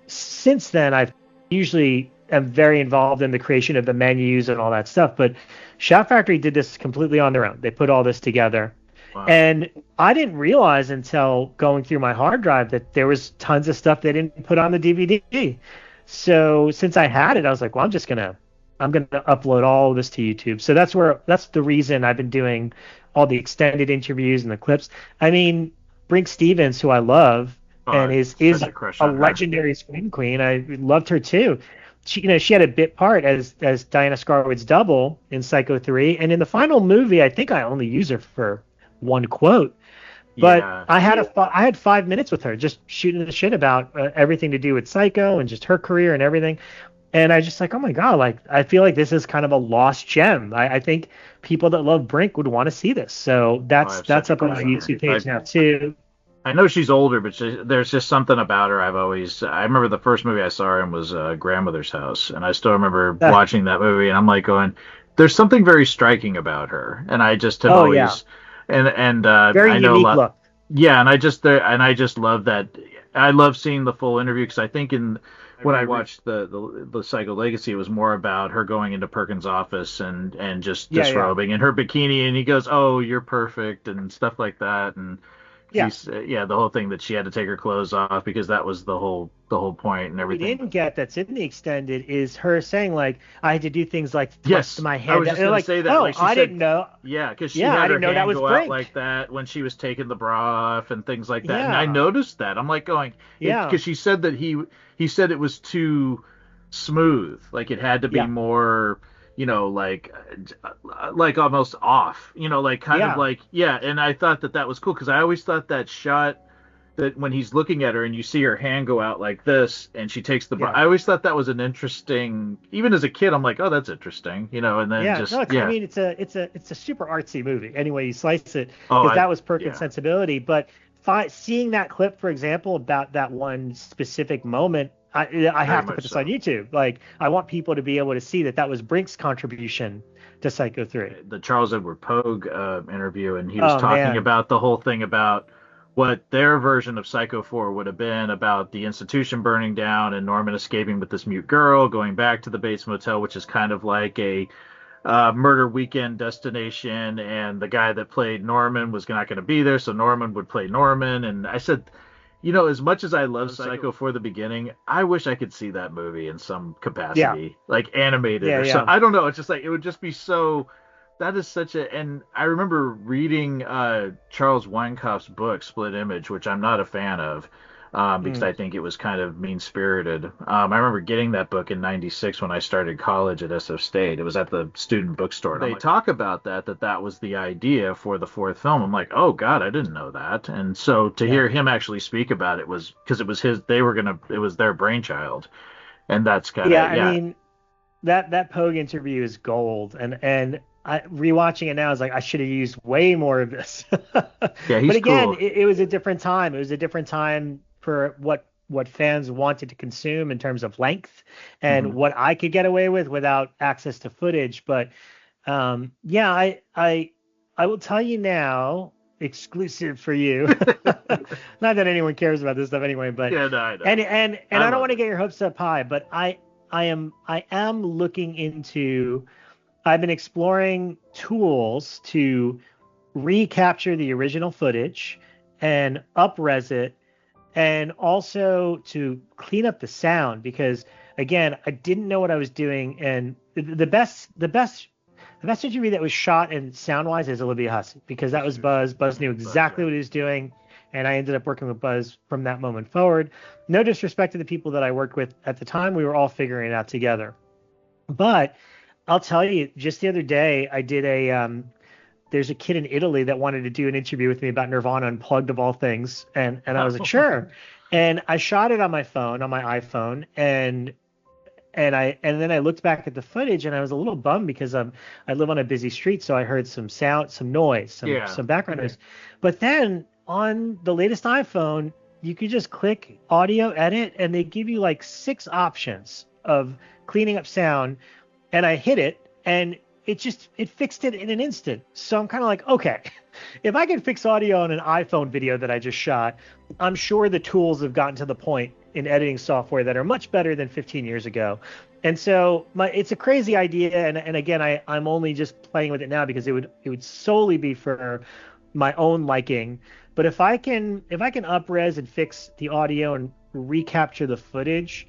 since then, I've usually am very involved in the creation of the menus and all that stuff, but Shout Factory did this completely on their own. They put all this together. Wow. And I didn't realize until going through my hard drive that there was tons of stuff they didn't put on the DVD. So since I had it, I was like, well, I'm going to upload all of this to YouTube. So that's the reason I've been doing all the extended interviews and the clips. I mean, Brink Stevens, who I love, and is a legendary scream queen. I loved her too. She had a bit part as Diana Scarwood's double in Psycho 3, and in the final movie, I think I only use her for one quote. But I had 5 minutes with her, just shooting the shit about everything to do with Psycho and just her career and everything. And I just like, oh my God, like, I feel like this is kind of a lost gem. I think people that love Brink would want to see this. So that's up on my YouTube page now too. I know she's older, but there's just something about her. I remember the first movie I saw her in was Grandmother's House. And I still remember watching that movie, and I'm like going, there's something very striking about her. And I just have always, and very I know unique a lot, look. Yeah. And I just love that. I love seeing the full interview, because I think when I watched the Psycho Legacy, it was more about her going into Perkins' office and just disrobing in her bikini, and he goes, "Oh, you're perfect," and stuff like that, and the whole thing that she had to take her clothes off because that was the whole point and everything. What we didn't get that's in the extended is her saying, like, I had to do things like thrust my head. I was just going to say that. Oh, like I didn't know. Yeah, because she had her hand go out like that when she was taking the bra off and things like that. Yeah. And I noticed that. I'm like going, because she said that he said it was too smooth, like it had to be more, like almost off, like kind of like, and I thought that was cool, because I always thought that shot that when he's looking at her and you see her hand go out like this and she takes the bra, I always thought that was an interesting, even as a kid, I'm like, oh, that's interesting, and then I mean, it's a super artsy movie anyway you slice it, because that was Perkins' sensibility. But seeing that clip, for example, about that one specific moment, I have to put this on YouTube. Like, I want people to be able to see that was Brink's contribution to Psycho 3. The Charles Edward Pogue interview, and he was talking about the whole thing about what their version of Psycho 4 would have been, about the institution burning down and Norman escaping with this mute girl, going back to the Bates Motel, which is kind of like a murder weekend destination, and the guy that played Norman was not going to be there, so Norman would play Norman. And I said, as much as I love Psycho for the beginning, I wish I could see that movie in some capacity, like animated or something. I don't know. It's just like, it would just be so that is such a, and I remember reading Charles Weinkauf's book Split Image, which I'm not a fan of, because Mm. I think it was kind of mean-spirited. I remember getting that book in '96 when I started college at SF State. It was at the student bookstore. And they talk about that was the idea for the fourth film. I'm like, oh God, I didn't know that. And so to Yeah. hear him actually speak about it was because it was it was their brainchild, and that's kind Yeah, of, I yeah. mean that Pogue interview is gold, and I rewatching it now is like I should have used way more of this. Yeah, But he's again, cool. it was a different time. It was a different time for what fans wanted to consume in terms of length and Hmm. what I could get away with without access to footage. But yeah, I will tell you now, exclusive for you. Not that anyone cares about this stuff anyway, but Yeah, no, I know. and I I don't love want to it. get your hopes up high, but I am looking into. I've been exploring tools to recapture the original footage and upres it, and also to clean up the sound because again, I didn't know what I was doing, and the best interview that was shot and sound wise is Olivia Hussey because that was Buzz. Buzz knew But exactly what he was doing, and I ended up working with Buzz from that moment forward. No disrespect to the people that I worked with at the time, we were all figuring it out together. But I'll tell you, just the other day, I did there's a kid in Italy that wanted to do an interview with me about Nirvana Unplugged of all things, and I was like, sure. And I shot it on my phone, on my iPhone, and then I looked back at the footage and I was a little bummed because I live on a busy street, so I heard some sound, some noise, some yeah, some background noise. But then on the latest iPhone, you could just click audio edit and they give you like six options of cleaning up sound, and I hit it and it fixed it in an instant. So I'm kind of like, okay, if I can fix audio on an iPhone video that I just shot, I'm sure the tools have gotten to the point in editing software that are much better than 15 years ago. And so it's a crazy idea, and again, I'm only just playing with it now because it would solely be for my own liking. But if I can upres and fix the audio and recapture the footage,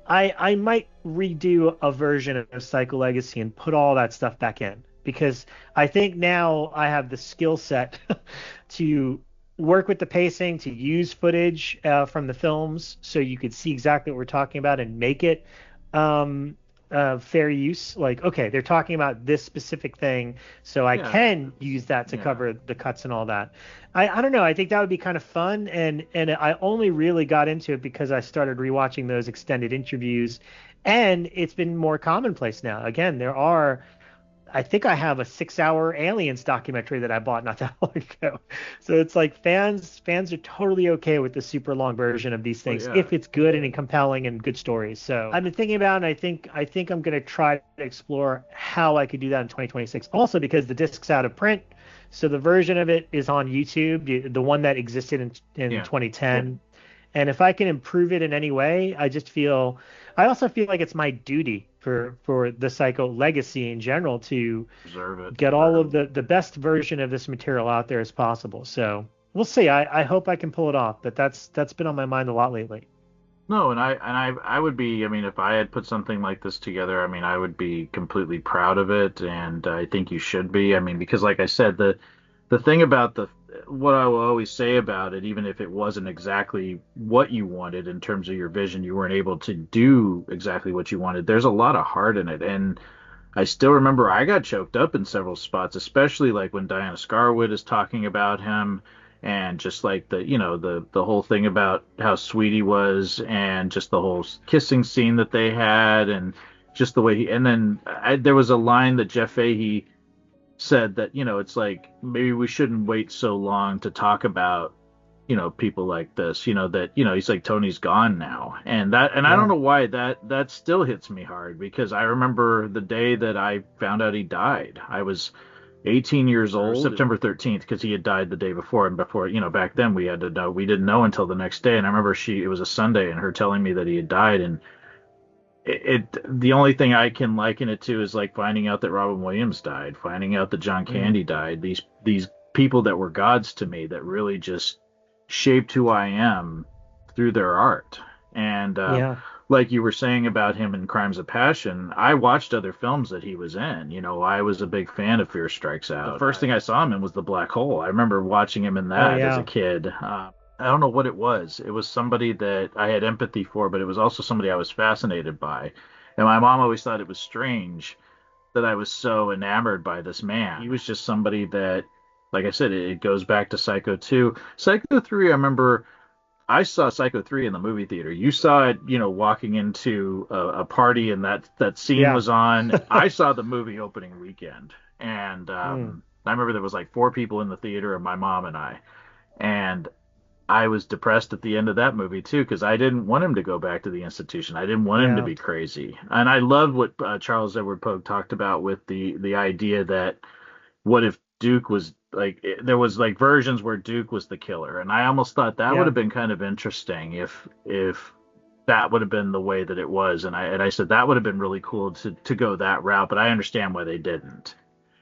I might redo a version of Psycho Legacy and put all that stuff back in because I think now I have the skill set to work with the pacing, to use footage from the films so you could see exactly what we're talking about and make it um, fair use. Like, okay, they're talking about this specific thing, so I yeah, can use that to yeah. cover the cuts and all that. I don't know. I think that would be kind of fun, and I only really got into it because I started rewatching those extended interviews, and it's been more commonplace now. Again, I think I have a 6-hour Aliens documentary that I bought not that long ago. So it's like fans are totally okay with the super long version of these Well, things yeah. if it's good and compelling and good stories. So I've been thinking about, and I think I'm going to try to explore how I could do that in 2026. Also because the disc's out of print, so the version of it is on YouTube, the one that existed in Yeah. 2010. And if I can improve it in any way, I also feel like it's my duty for the Psycho legacy in general to Preserve it. get all of the best version of this material out there as possible. So we'll see. I hope I can pull it off, but that's been on my mind a lot lately. No, and I would be. I mean, if I had put something like this together, I mean, I would be completely proud of it, and I think you should be. I mean, because like I said, the thing about the what I will always say about it, even if it wasn't exactly what you wanted in terms of your vision, you weren't able to do exactly what you wanted. There's a lot of heart in it, and I still remember I got choked up in several spots, especially like when Diana Scarwood is talking about him and just like the whole thing about how sweet he was and just the whole kissing scene that they had and just the way he and then there was a line that Jeff Fahey said that it's like maybe we shouldn't wait so long to talk about people like this, that he's like Tony's gone now, and I don't Yeah. know why that still hits me hard because I remember the day that I found out he died. I was 18 years old, September 13th, because he had died the day before, and before, back then we didn't know until the next day. And I remember it was a Sunday and her telling me that he had died. And the only thing I can liken it to is like finding out that Robin Williams died, finding out that John Mm. Candy died. These people that were gods to me that really just shaped who I am through their art. And Yeah. like you were saying about him in Crimes of Passion, I watched other films that he was in. You know, I was a big fan of Fear Strikes Out. The first thing I saw him in was The Black Hole. I remember watching him in Oh that as a yeah. kid. I don't know what it was. It was somebody that I had empathy for, but it was also somebody I was fascinated by. And my mom always thought it was strange that I was so enamored by this man. He was just somebody that, like I said, it goes back to Psycho 2. Psycho 3, I remember I saw Psycho 3 in the movie theater. You saw it, you know, walking into a party and that scene Yeah. was on. I saw the movie opening weekend. And Mm. I remember there was like four people in the theater and my mom and I. And I was depressed at the end of that movie too because I didn't want him to go back to the institution. I didn't want him to Yeah. be crazy. And I loved what Charles Edward Pogue talked about with the idea that what if Duke was like there was like versions where Duke was the killer, and I almost thought that would Yeah. have been kind of interesting if that would have been the way that it was, and I said that would have been really cool to go that route, but I understand why they didn't.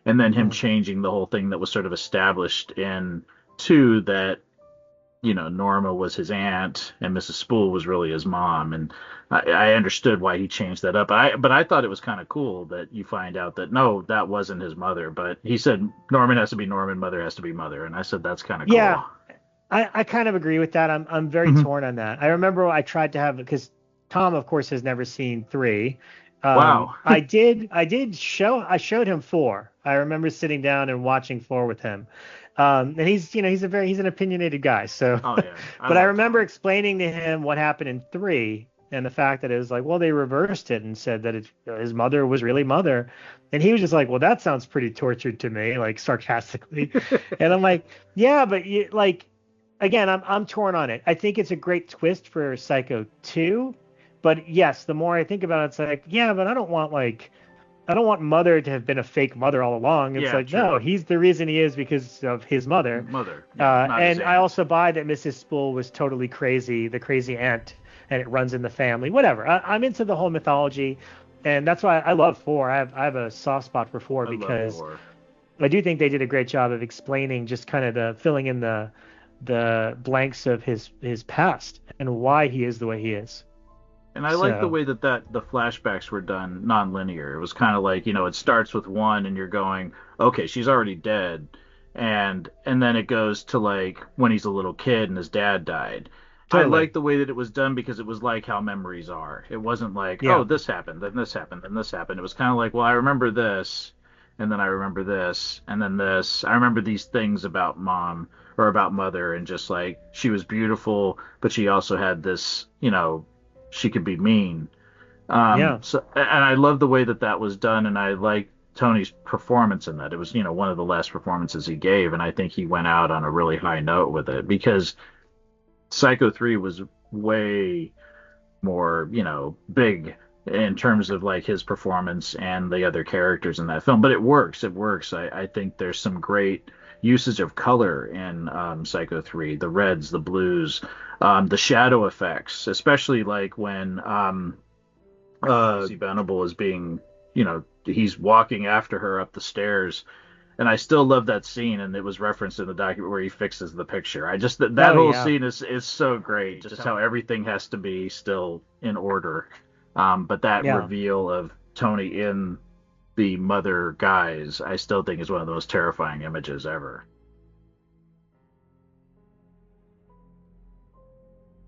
And then him Mm. changing the whole thing that was sort of established in two that you know, Norma was his aunt and Mrs. Spool was really his mom. And I understood why he changed that up. But I thought it was kind of cool that you find out that no, that wasn't his mother. But he said Norman has to be Norman, mother has to be mother. And I said that's kind of Yeah. cool. I kind of agree with that. I'm very Hmm. torn on that. I remember I tried to have because Tom, of course, has never seen 3. Wow. I showed him 4. I remember sitting down and watching 4 with him. And he's an opinionated guy. So, Oh yeah. but I love remember Tom. explaining to him what happened in 3 and the fact that it was like, well, they reversed it and said that his mother was really mother. And he was just like, well, that sounds pretty tortured to me, like sarcastically. And I'm like, yeah, but like, again, I'm torn on it. I think it's a great twist for Psycho 2, but yes, the more I think about it, it's like, yeah, but I don't want mother to have been a fake mother all along. It's Yeah, like, no, true. he's the reason he is because of his mother. Mother. Yeah, not his And I aunt. also buy that Mrs. Spool was totally crazy, the crazy aunt, and it runs in the family. Whatever. I'm into the whole mythology, and that's why I love 4. I have a soft spot for 4 I love because Thor. I do think they did a great job of explaining just kind of the filling in the blanks of his past and why he is the way he is. And I like the So way that the flashbacks were done non-linear. It was kind of like, you know, it starts with one and you're going, okay, she's already dead. And then it goes to like when he's a little kid and his dad died. I totally. like the way that it was done because it was like how memories are. It wasn't like, oh, Yeah. this happened, then this happened, then this happened. It was kind of like, well, I remember this, and then I remember this, and then this. I remember these things about mom or about mother, and just like she was beautiful, but she also had this, you know, she could be mean. Yeah. And I love the way that that was done, and I like Tony's performance in that. It was, you know, one of the last performances he gave, and I think he went out on a really high note with it because Psycho 3 was way more, you know, big in terms of like his performance and the other characters in that film. But it works. It works. I think there's some great usage of color in Psycho 3, the reds, the blues, the shadow effects, especially like when Venable is being, you know, he's walking after her up the stairs. And I still love that scene, and it was referenced in the document where he fixes the picture. I just that Oh whole yeah. scene is so great, just how everything has to be still in order. But that Yeah. reveal of Tony in the mother guise, I still think is one of the most terrifying images ever.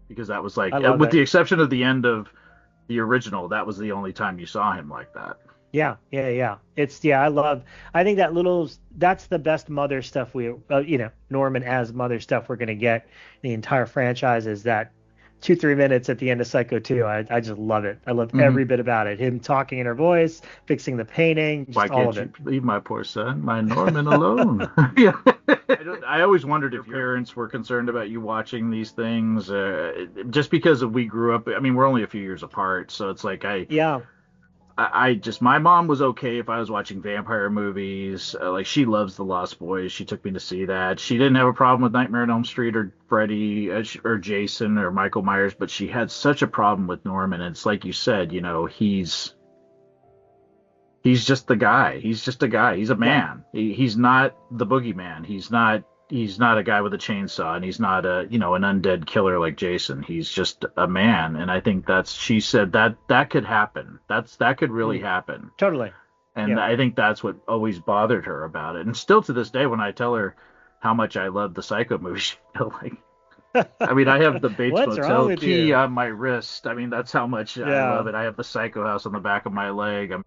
Because that was like, I love with it. the exception of the end of the original, that was the only time you saw him like that. Yeah, yeah, yeah. I think that's the best mother stuff Norman as mother stuff we're going to get in the entire franchise is that 2-3 minutes at the end of Psycho 2. I just love it. I love Mm-hmm. every bit about it. Him talking in her voice, fixing the painting, Why just all can't of it. you leave my poor son, my Norman, alone? Yeah. I always wondered if your parents were concerned about you watching these things, just because we grew up. I mean, we're only a few years apart, so it's like Yeah, I just my mom was okay if I was watching vampire movies. Like she loves The Lost Boys. She took me to see that. She didn't have a problem with Nightmare on Elm Street or Freddy or Jason or Michael Myers, but she had such a problem with Norman. And it's like you said, you know, he's just the guy. He's just a guy. He's a yeah, man. He's not the boogeyman. He's not not a guy with a chainsaw, and he's not a, you know, an undead killer like Jason. He's just a man, and I think she said that could happen. That could really happen. Totally. And Yeah. I think that's what always bothered her about it. And still to this day, when I tell her how much I love the Psycho movie, she'll like. I mean, I have the Bates What's wrong Motel with key you? on my wrist. I mean, that's how much I Yeah. love it. I have the Psycho House on the back of my leg. I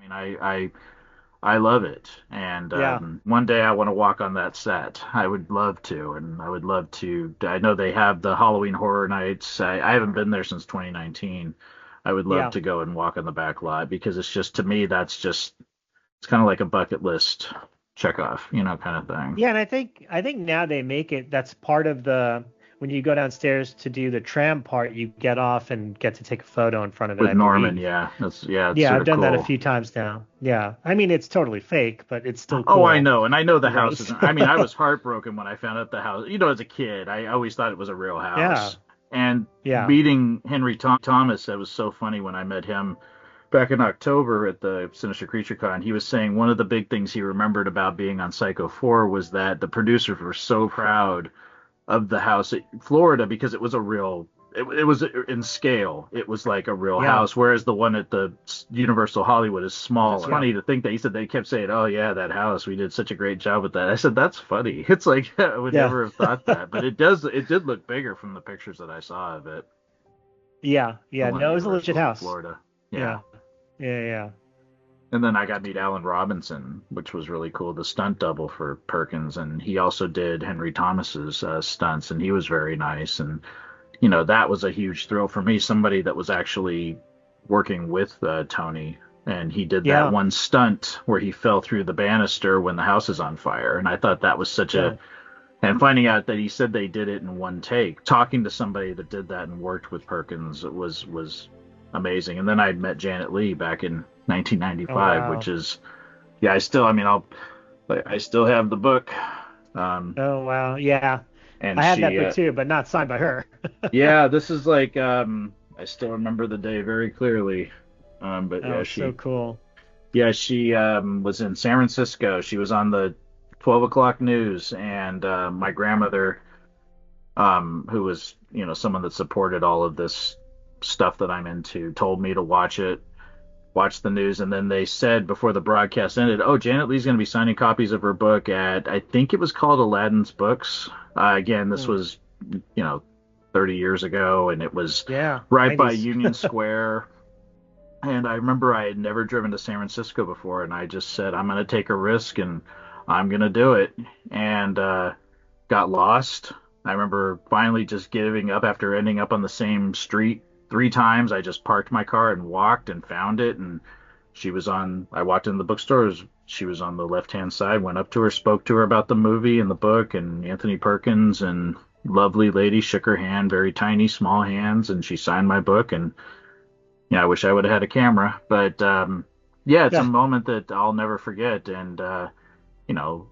mean, I love it, and Yeah. one day I want to walk on that set. I would love to, and I would love to. I know they have the Halloween Horror Nights. I haven't been there since 2019. I would love Yeah. to go and walk on the back lot because it's just, to me, that's just, it's kind of like a bucket list check off, you know, kind of thing. Yeah, and I think now they make it, that's part of the, when you go downstairs to do the tram part, you get off and get to take a photo in front of it, With I Norman, believe. yeah, it's sort Yeah, I've of done that a cool. few times now. Yeah. I mean, it's totally fake, but it's still Oh, I cool. know, and I know the house Gross. isn't. I mean, I was heartbroken when I found out the house. You know, as a kid, I always thought it was a real Yeah. house. And Yeah. meeting Henry Thomas, that was so funny when I met him back in October at the Sinister Creature Con. He was saying one of the big things he remembered about being on Psycho 4 was that the producers were so proud of the house in Florida because it was a real, it was in scale. It was like a real Yeah. house, whereas the one at the Universal Hollywood is smaller. It's Yeah. funny to think that he said they kept saying, "Oh yeah, that house, we did such a great job with that." I said, "That's funny." It's like I would Yeah. never have thought that, but it does. It did look bigger from the pictures that I saw of it. Yeah. Yeah. The one No, at it was a legit Universal house. Florida. Yeah. Yeah. Yeah. And then I got to meet Alan Robinson, which was really cool, the stunt double for Perkins, and he also did Henry Thomas's stunts, and he was very nice. And you know, that was a huge thrill for me. Somebody that was actually working with Tony, and he did that Yeah. one stunt where he fell through the banister when the house is on fire, and I thought that was such Yeah. a. And finding out that he said they did it in one take, talking to somebody that did that and worked with Perkins was amazing. And then I met Janet Leigh back in 1995, Oh, wow. which is, yeah, I still have the book, um, Oh, wow. Yeah. and I had that she, book too, but not signed by her. yeah, this is like, I still remember the day very clearly, but Oh, so cool. she was in San Francisco. She was on the 12 o'clock news, and my grandmother, who was, you know, someone that supported all of this stuff that I'm into, told me to watch the news, and then they said before the broadcast ended, "Oh, Janet Leigh's going to be signing copies of her book at, I think it was called Aladdin's Books." Again, this was, you know, 30 years ago, and it was right by 90s. Union Square. And I remember I had never driven to San Francisco before, and I just said, I'm going to take a risk and I'm going to do it. And got lost. I remember finally just giving up after ending up on the same street 3 times. I just parked my car and walked and found it. And I walked in the bookstores. She was on the left-hand side, went up to her, spoke to her about the movie and the book and Anthony Perkins, and lovely lady shook her hand, very tiny, small hands, and she signed my book. And yeah, I wish I would have had a camera, but yeah, it's a moment that I'll never forget. And you know,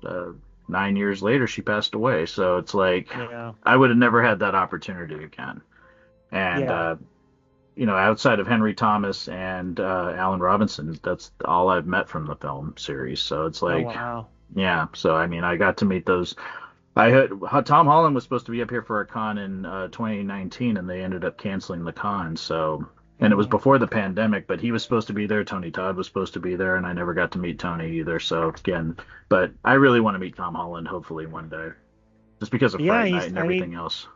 9 years later, she passed away. So it's like I would have never had that opportunity again. And you know, outside of Henry Thomas and Alan Robinson, that's all I've met from the film series. So it's like, yeah. So I mean, I got to meet those. I heard Tom Holland was supposed to be up here for a con in 2019, and they ended up canceling the con. So. And it was before the pandemic, but he was supposed to be there. Tony Todd was supposed to be there, and I never got to meet Tony either. So again, but I really want to meet Tom Holland, hopefully one day, just because of Fright Night and everything else.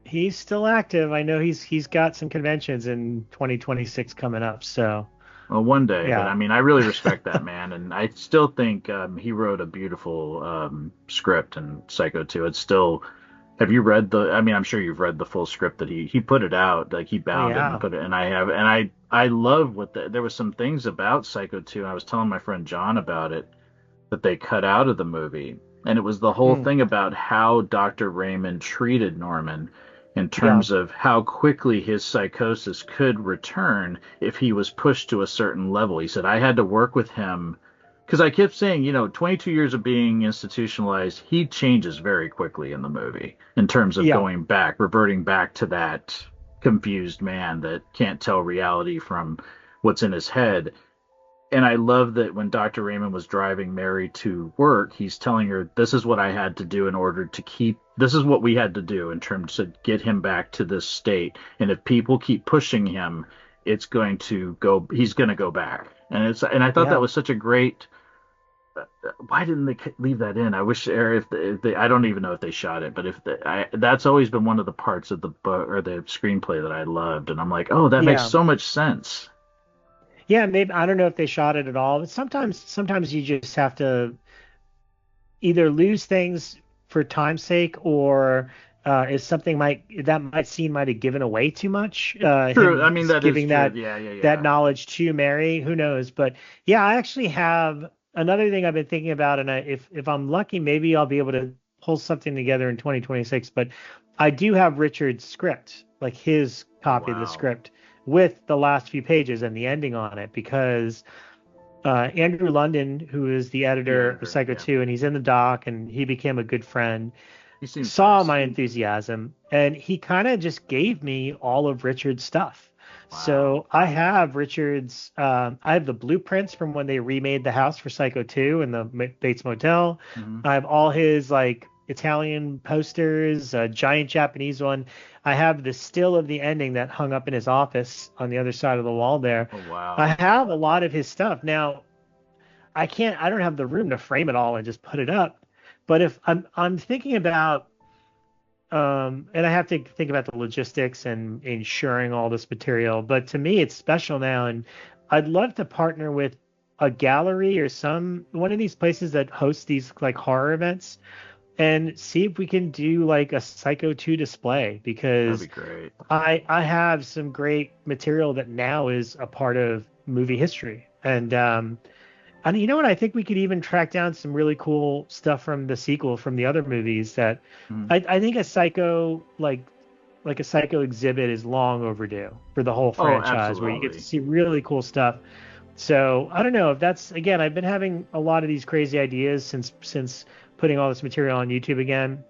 He's still active. I know he's got some conventions in 2026 coming up. So. Well, one day. Yeah. But I mean, I really respect that man, and I still think he wrote a beautiful script in Psycho 2. It's still. Have you read I mean, I'm sure you've read the full script that he put it out, like he bound it and put it, and I have, and I love there was some things about Psycho 2, and I was telling my friend John about it, that they cut out of the movie, and it was the whole thing about how Dr. Raymond treated Norman in terms of how quickly his psychosis could return if he was pushed to a certain level. He said, I had to work with him because I kept saying, 22 years of being institutionalized, he changes very quickly in the movie in terms of Yeah. going back, reverting back to that confused man that can't tell reality from what's in his head. And I love that when Dr. Raymond was driving Mary to work, he's telling her, this is what I had to do in order to this is what we had to do in terms of get him back to this state. And if people keep pushing him, he's going to go back. And I thought Yeah. that was such a great, why didn't they leave that in? I wish, or if they, I don't even know if they shot it, but that's always been one of the parts of the book or the screenplay that I loved. And I'm like, oh, that makes Yeah. so much sense. Yeah, maybe I don't know if they shot it at all, but sometimes you just have to either lose things for time's sake, or if something might scene might have given away too much. True. I Him mean, that is giving true. that Yeah, yeah, that yeah. knowledge to Mary, who knows? But yeah, I actually have another thing I've been thinking about, and if I'm lucky, maybe I'll be able to pull something together in 2026. But I do have Richard's script, like his Oh, copy of the wow. script with the last few pages and the ending on it, because Andrew London, who is the The editor of editor. Psycho Yeah. 2, and he's in the doc, and he became a good friend, He seems saw nice. my enthusiasm, and he kind of just gave me all of Richard's stuff. Wow. So I have Richard's, I have the blueprints from when they remade the house for Psycho 2 in the Bates Motel. Hmm. I have all his like Italian posters, a giant Japanese one. I have the still of the ending that hung up in his office on the other side of the wall there. Oh, I wow. have a lot of his stuff. Now, I don't have the room to frame it all and just put it up. But if I'm thinking about and I have to think about the logistics and ensuring all this material, but to me it's special now, and I'd love to partner with a gallery or one of these places that host these like horror events and see if we can do like a Psycho 2 display, That'd be because great. I have some great material that now is a part of movie history. And you know what? I think we could even track down some really cool stuff from the sequel, from the other movies. That Mhm. I think a Psycho like a Psycho exhibit is long overdue for the whole Oh, franchise, where you get to absolutely. see really cool stuff. So I don't know if that's, again, I've been having a lot of these crazy ideas since putting all this material on YouTube again.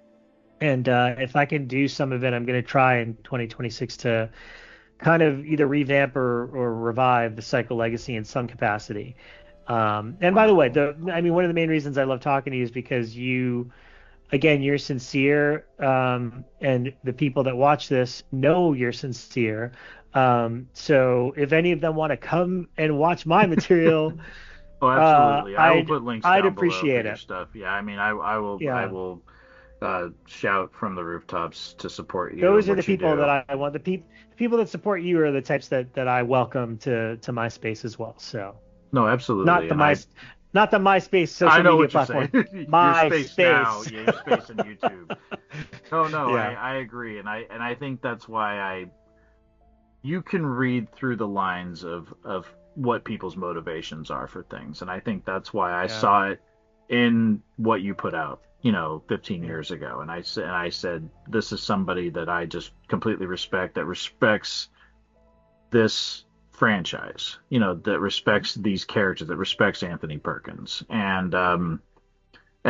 And if I can do some of it, I'm going to try in 2026 to kind of either revamp or revive the Psycho legacy in some capacity. And by the way, Wonderful. one of the main reasons I love talking to you is because again, you're sincere, and the people that watch this know you're sincere. So if any of them want to come and watch my material, Oh, absolutely. I will I'd put links I'd down below for appreciate your it. stuff. Yeah, I mean, I Yeah, will shout from the rooftops to support you and those are the what you people that do. I want. The people that support you are the types that I welcome to my space as well. So No, not absolutely. the And my not the MySpace I social know media what you're saying. platform, Your space now. MySpace. Yeah, your space on YouTube. Oh no, Yeah, I agree, and I think that's why you can read through the lines of what people's motivations are for things, and I think that's why I yeah, saw it in what you put out, 15 yeah, years ago, and I said this is somebody that I just completely respect, that respects this franchise, that respects these characters, that respects Anthony Perkins, and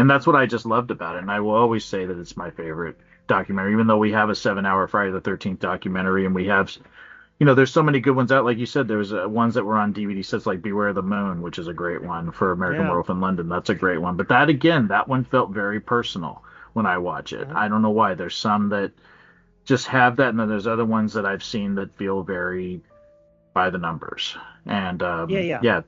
that's what I just loved about it. And I will always say that it's my favorite documentary, even though we have a 7 hour Friday the 13th documentary, and we have, there's so many good ones out. Like you said, there's ones that were on DVD sets, like Beware the Moon, which is a great one for American yeah. Werewolf in London. That's a great one. But that, again, that one felt very personal when I watch it. Mhm. I don't know why. There's some that just have that, and then there's other ones that I've seen that feel very by the numbers. And Yeah, yeah. yeah,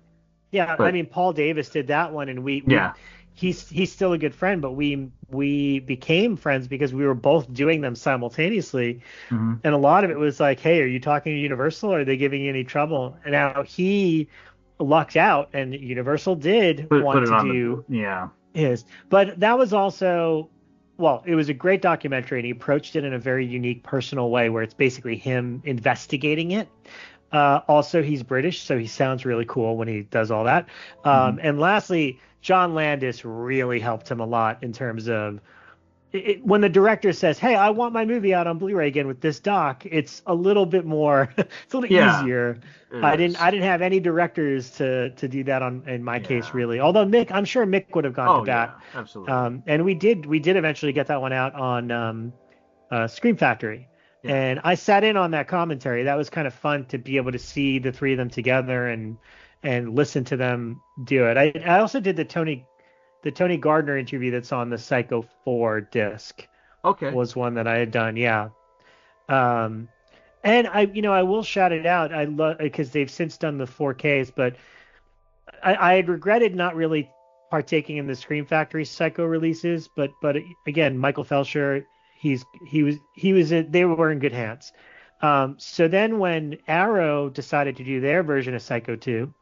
Yeah, I but mean, Paul Davis did that one, and we yeah. he's still a good friend, but we became friends because we were both doing them simultaneously, Hmm. and a lot of it was like, hey, are you talking to Universal? Are they giving you any trouble? And now he lucked out, and Universal did Put want it to on the, do yeah. his, but that was also, well, it was a great documentary, and he approached it in a very unique, personal way, where it's basically him investigating it. Also, he's British, so he sounds really cool when he does all that. Hmm. And lastly, John Landis really helped him a lot in terms of when the director says, "Hey, I want my movie out on Blu-ray again with this doc," it's a little bit more, it's a little Yeah, easier. it I is. didn't have any directors to do that on in my case Yeah. really. Although I'm sure Mick would have gone to Oh bat. yeah, absolutely. And we did eventually get that one out on Scream Factory. Yeah. And I sat in on that commentary. That was kind of fun to be able to see the three of them together and listen to them do it. I also did the Tony Gardner interview that's on the Psycho 4 disc Okay. was one that I had done. Yeah. Um, and I will shout it out. I love because they've since done the 4Ks, but I had regretted not really partaking in the Scream Factory Psycho releases. But again, Michael Felsher, they were in good hands. So then when Arrow decided to do their version of Psycho 2,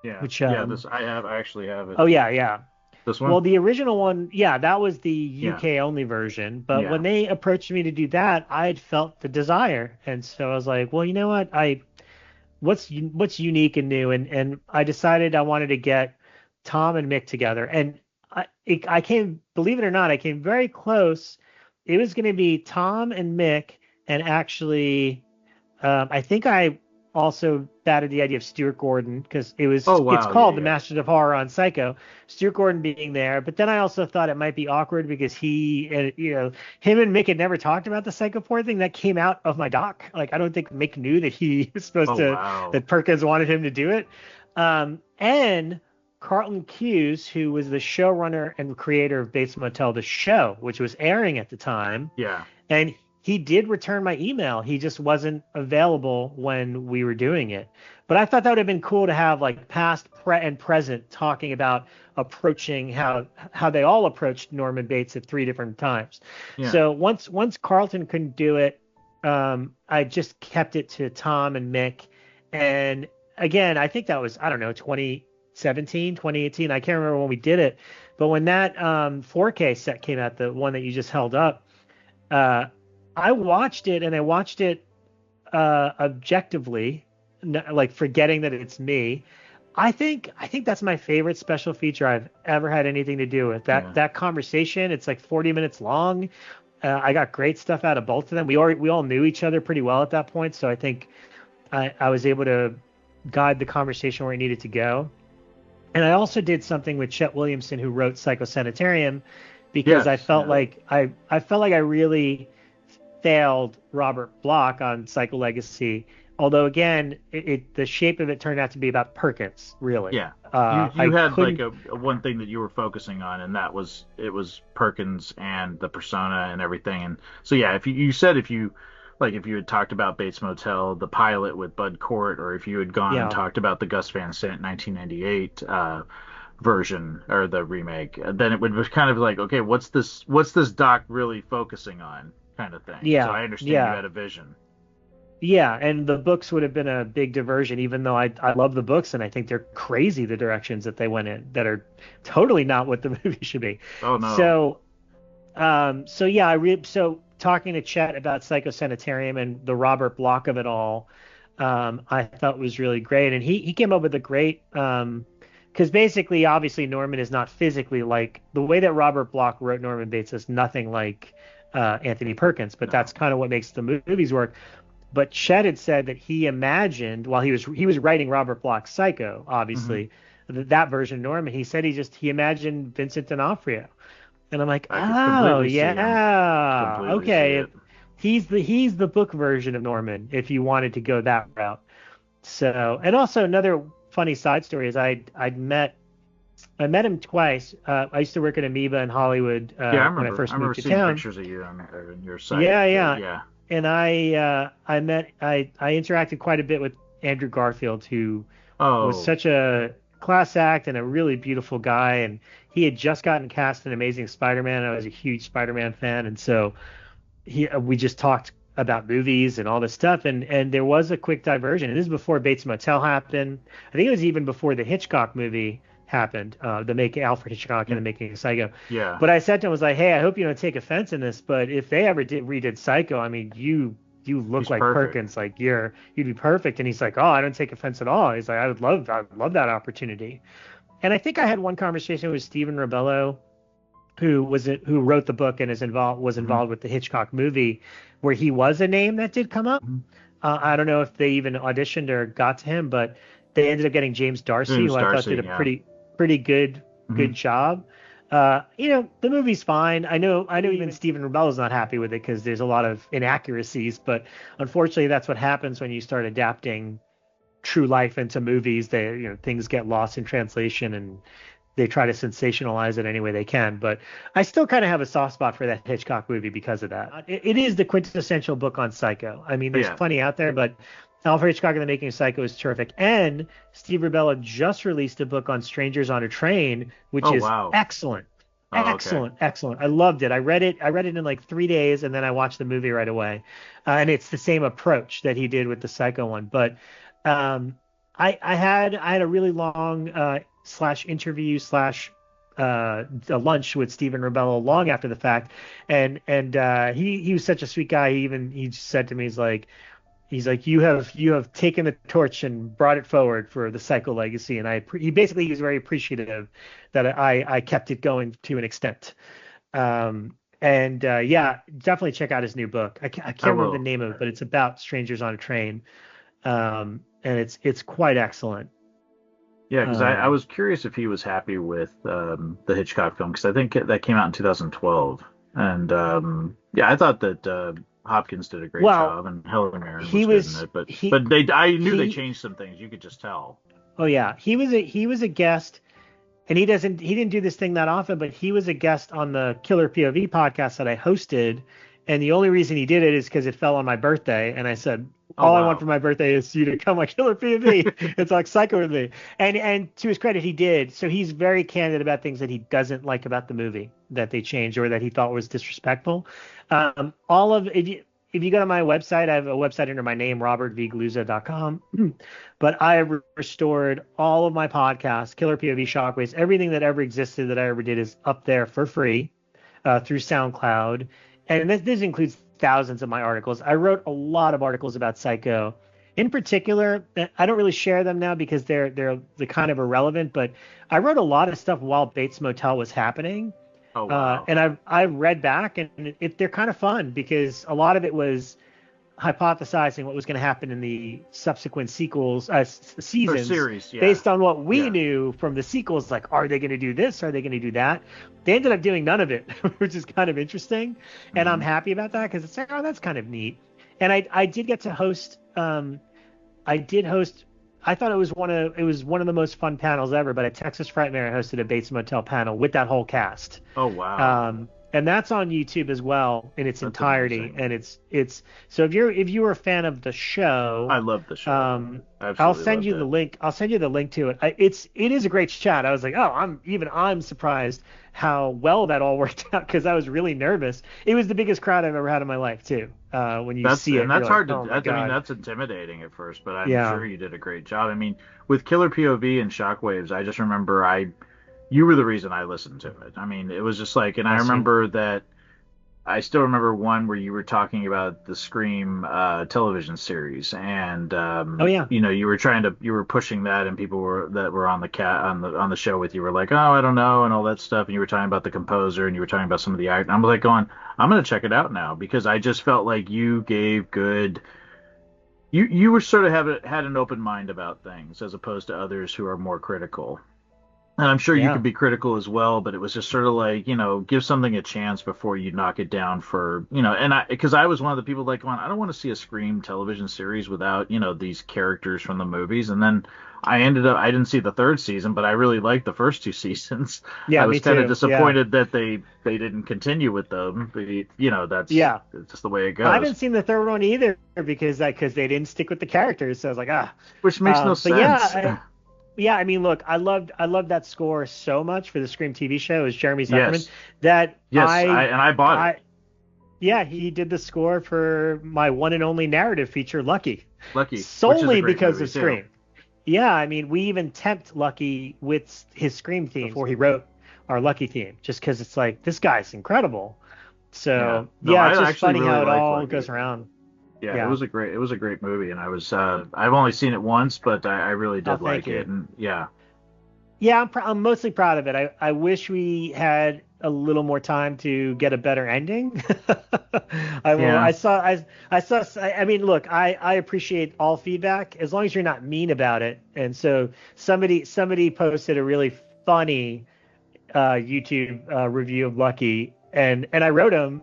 Yeah. which Yeah. I actually have it. oh yeah. This one. Well, the original one, yeah, that was the Yeah. UK only version. But Yeah. when they approached me to do that, I had felt the desire, and so I was like, well, you know what? What's unique and new, and I decided I wanted to get Tom and Mick together, and I came, believe it or not, I came very close. It was going to be Tom and Mick, and actually, I think I also batted the idea of Stuart Gordon because Oh it's wow. Yeah. called The Yeah. Masters of Horror on Psycho. Stuart Gordon being there, but then I also thought it might be awkward because him and Mick had never talked about the Psycho 4 thing that came out of my doc. Like I don't think Mick knew that he was supposed Oh to wow. that Perkins wanted him to do it. And Carlton Cuse, who was the showrunner and creator of Bates Motel, the show, which was airing at the time, Yeah. and he did return my email. He just wasn't available when we were doing it. But I thought that would have been cool to have like past, and present talking about approaching how they all approached Norman Bates at three different times. Yeah. So once Carlton couldn't do it, I just kept it to Tom and Mick. And again, I think that was, I don't know, 2017, 2018. I can't remember when we did it. But when that 4K set came out, the one that you just held up, I watched it, and I watched it objectively, like forgetting that it's me. I think that's my favorite special feature I've ever had anything to do with. That conversation. It's like 40 minutes long. I got great stuff out of both of them. We all knew each other pretty well at that point, so I think I was able to guide the conversation where it needed to go. And I also did something with Chet Williamson, who wrote Psycho Sanitarium, because I felt like I really failed Robert Bloch on Psycho Legacy. Although again, the shape of it turned out to be about Perkins, really. Yeah. You had like a one thing that you were focusing on, and it was Perkins and the persona and everything. And so yeah, if you had talked about Bates Motel, the pilot with Bud Cort, or if you had gone and talked about the Gus Van Sant 1998 version or the remake, then it would be kind of like, okay, what's this doc really focusing on, kind of thing. Yeah. So I understand you had a vision. Yeah, and the books would have been a big diversion, even though I love the books and I think they're crazy the directions that they went in that are totally not what the movie should be. Oh no. So talking to Chet about Psycho Sanitarium and the Robert Bloch of it all, I thought was really great, and he came up with a great because basically, obviously, Norman is not physically like the way that Robert Bloch wrote Norman Bates is nothing like Anthony Perkins, but that's kind of what makes the movies work. But Chet had said that he imagined while he was writing Robert Bloch's Psycho, obviously, that version of Norman, he said he imagined Vincent D'Onofrio. And I'm like, oh yeah, okay. He's the book version of Norman if you wanted to go that route. So, and also another funny side story is I met him twice. I used to work at Amoeba in Hollywood when I first moved to town. I remember seeing pictures of you on your site. Yeah. And I interacted quite a bit with Andrew Garfield, who was such a class act and a really beautiful guy. And he had just gotten cast in Amazing Spider-Man. I was a huge Spider-Man fan, and so we just talked about movies and all this stuff. And there was a quick diversion. And this is before Bates Motel happened. I think it was even before the Hitchcock movie happened, the making Alfred Hitchcock and the making of Psycho. Yeah. But I said to him, was like, hey, I hope you don't take offense in this, but if they ever redid Psycho, I mean, you look like perfect. Perkins, like you'd be perfect. And he's like, oh, I don't take offense at all. He's like, I would love that opportunity. And I think I had one conversation with Steven Rebello who wrote the book and was involved with the Hitchcock movie, where he was a name that did come up. I don't know if they even auditioned or got to him, but they ended up getting James Darcy, who I thought did a pretty good job. The movie's fine. I know even Stephen Rebello's not happy with it because there's a lot of inaccuracies, but unfortunately that's what happens when you start adapting true life into movies. Things get lost in translation and they try to sensationalize it any way they can. But I still kind of have a soft spot for that Hitchcock movie because of that. It is the quintessential book on Psycho. I mean, there's plenty out there, but Alfred Hitchcock and the Making of Psycho is terrific. And Steve Rebello just released a book on Strangers on a Train, which is excellent. Excellent. I loved it. I read it in like 3 days, and then I watched the movie right away. And it's the same approach that he did with the Psycho one. But I had a really long /interview / a lunch with Stephen Rebello long after the fact, and he was such a sweet guy. He just said to me, he's like you have taken the torch and brought it forward for the Psycho legacy, and he was very appreciative that I kept it going to an extent. Definitely check out his new book. I can't remember the name of it, but it's about strangers on a train, and it's quite excellent. Yeah, because I was curious if he was happy with the Hitchcock film, because I think that came out in 2012, and I thought that Hopkins did a great job, and Helen Mirren was good in it, I knew they changed some things. You could just tell. Oh yeah, he was a guest, and he didn't do this thing that often, but he was a guest on the Killer POV podcast that I hosted, and the only reason he did it is because it fell on my birthday, and I said, I want for my birthday is you to come on Killer POV. It's like Psycho with me. And to his credit, he did. So he's very candid about things that he doesn't like about the movie that they changed or that he thought was disrespectful. If you go to my website, I have a website under my name, robertvgalluzzo.com. But I have restored all of my podcasts, Killer POV, Shockwaves, everything that ever existed that I ever did is up there for free through SoundCloud. And this includes thousands of my articles. I wrote a lot of articles about Psycho. In particular, I don't really share them now because they're kind of irrelevant, but I wrote a lot of stuff while Bates Motel was happening. Oh, wow. And I've read back, and they're kind of fun because a lot of it was hypothesizing what was going to happen in the subsequent seasons, series, based on what we knew from the sequels. Like, are they going to do this? Are they going to do that? They ended up doing none of it, which is kind of interesting, and I'm happy about that because it's like, oh, that's kind of neat. And I did get to host. I thought it was one of the most fun panels ever. But at Texas Frightmare, I hosted a Bates Motel panel with that whole cast. Oh wow! And that's on YouTube as well in its entirety. Amazing. And it's so if you were a fan of the show, I love the show. I'll send you the link. I'll send you the link to it. It is a great chat. I was like, oh, I'm surprised how well that all worked out because I was really nervous. It was the biggest crowd I've ever had in my life too. When you see it, and that's hard like, to. I mean, that's intimidating at first, but I'm sure you did a great job. I mean, with Killer POV and Shockwaves, I just remember you were the reason I listened to it. I mean, it was just like, and I remember that. I still remember one where you were talking about the Scream television series, and you were pushing that, and people that were on the show with you were like, oh, I don't know, and all that stuff, and you were talking about the composer, and you were talking about some of the art, and I'm like I'm gonna check it out now because I just felt like you gave good. You were sort of had an open mind about things as opposed to others who are more critical. And I'm sure you could be critical as well, but it was just sort of like, give something a chance before you knock it down for, because I was one of the people like, I don't want to see a Scream television series without, these characters from the movies. And then I didn't see the third season, but I really liked the first two seasons. Yeah, I was kind of disappointed that they didn't continue with them. But, that's just the way it goes. I haven't seen the third one either because they didn't stick with the characters. So I was like, Which makes no sense. Yeah, I mean, look, I loved that score so much for the Scream TV show. It was Jeremy Zuckerman I bought it. Yeah, he did the score for my one and only narrative feature, Lucky. Solely because of Scream. Too. Yeah, I mean, we even temped Lucky with his Scream theme before he wrote our Lucky theme, just because it's like, this guy's incredible. So, it's just funny how it all goes around. Yeah, it was a great movie, and I was I've only seen it once, but I really did like it, and I'm mostly proud of it. I wish we had a little more time to get a better ending. I will. Yeah. I mean, look, I appreciate all feedback as long as you're not mean about it. And so somebody posted a really funny YouTube review of Lucky, and I wrote him,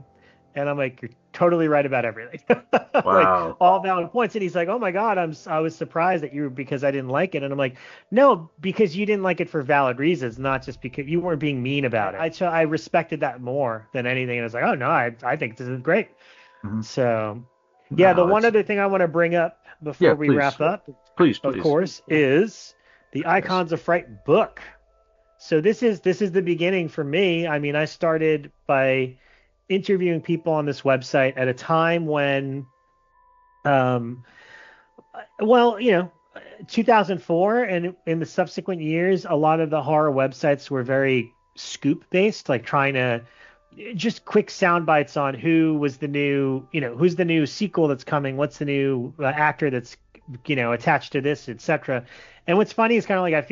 and I'm like, you're totally right about everything. Like Wow. all valid points. And he's like, oh my God, I was surprised that you, because I didn't like it. And I'm like, no, because you didn't like it for valid reasons, not just because you weren't being mean about it. I respected that more than anything. And I was like, oh no, I think this is great. Mm-hmm. So yeah, the one other thing I want to bring up before we wrap up, please, of course, is the Icons of Fright book. So this is the beginning for me. I mean, I started by interviewing people on this website at a time when, well, 2004 and in the subsequent years, a lot of the horror websites were very scoop based, like trying to just quick sound bites on who's the new sequel that's coming, what's the new actor that's attached to this, etc. And what's funny is kind of like I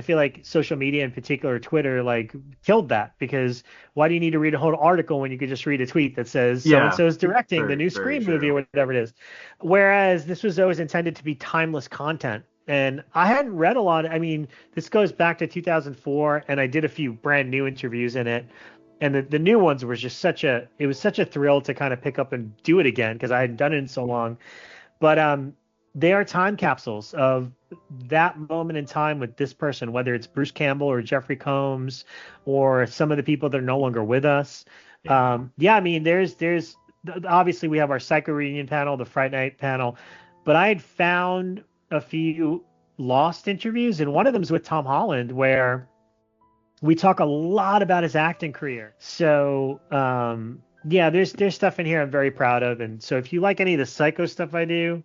feel like social media, in particular Twitter, like killed that, because why do you need to read a whole article when you could just read a tweet that says so and so is directing the new Scream movie or whatever it is? Whereas this was always intended to be timeless content. And I hadn't read a lot. I mean, this goes back to 2004, and I did a few brand new interviews in it. And the new ones were just such a thrill to kind of pick up and do it again, because I hadn't done it in so long. But they are time capsules of that moment in time with this person, whether it's Bruce Campbell or Jeffrey Combs or some of the people that are no longer with us. Yeah, I mean, there's obviously we have our Psycho Reunion panel, the Fright Night panel, but I had found a few lost interviews, and one of them is with Tom Holland, where we talk a lot about his acting career. So yeah, there's stuff in here I'm very proud of. And so if you like any of the Psycho stuff I do,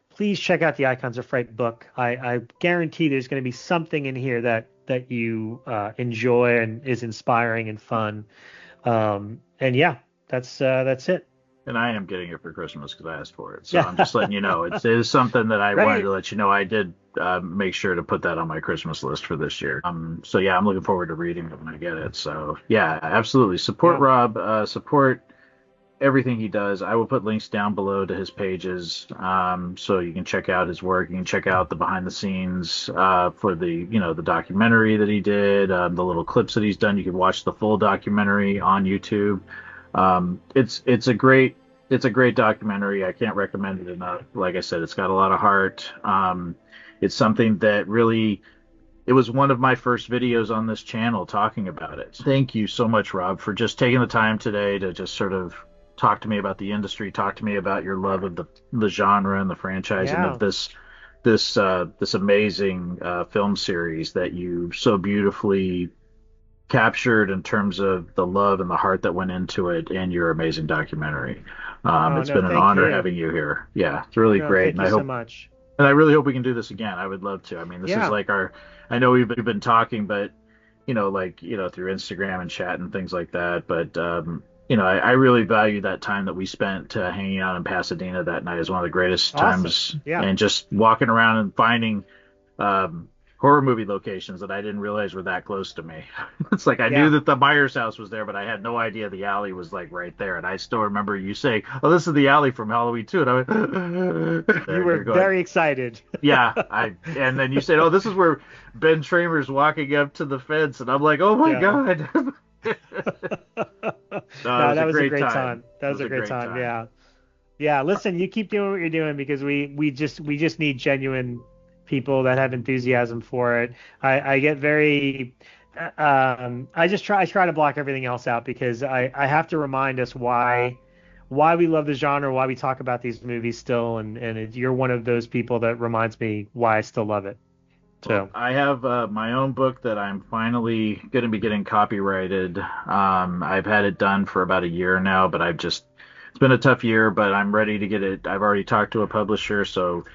please check out the Icons of Fright book. I guarantee there's going to be something in here that you enjoy and is inspiring and fun. And yeah, that's it. And I am getting it for Christmas because I asked for it. So I'm just letting you know. It is something that I wanted to let you know. I did make sure to put that on my Christmas list for this year. So yeah, I'm looking forward to reading it when I get it. So yeah, absolutely. Support Rob. Support everything he does. I will put links down below to his pages, so you can check out his work. You can check out the behind the scenes for the documentary that he did, the little clips that he's done. You can watch the full documentary on YouTube. It's a great documentary. I can't recommend it enough. Like I said, it's got a lot of heart. It's something that really, it was one of my first videos on this channel talking about it. Thank you so much, Rob, for just taking the time today to just sort of talk to me about the industry, talk to me about your love of the genre and the franchise, and of this amazing film series that you so beautifully captured in terms of the love and the heart that went into it, and your amazing documentary. It's been an honor having you here. Yeah, it's really great. Thank you so much. And I really hope we can do this again. I would love to. I mean, this is like I know we've been talking, but through Instagram and chat and things like that. But I really value that time that we spent hanging out in Pasadena that night. Is one of the greatest times. Yeah. And just walking around and finding horror movie locations that I didn't realize were that close to me. It's like I knew that the Myers house was there, but I had no idea the alley was like right there. And I still remember you saying, "Oh, this is the alley from Halloween 2." And I went, you were very excited. Yeah, and then you said, "Oh, this is where Ben Tramer's walking up to the fence," and I'm like, "Oh my God." That was a great time. That was a great time. Yeah. Listen, you keep doing what you're doing, because we just need genuine people that have enthusiasm for it. I get very I try to block everything else out, because I have to remind us why we love the genre, why we talk about these movies still, and you're one of those people that reminds me why I still love it. So well, I have my own book that I'm finally going to be getting copyrighted. I've had it done for about a year now, but it's been a tough year, but I'm ready to get it. I've already talked to a publisher, so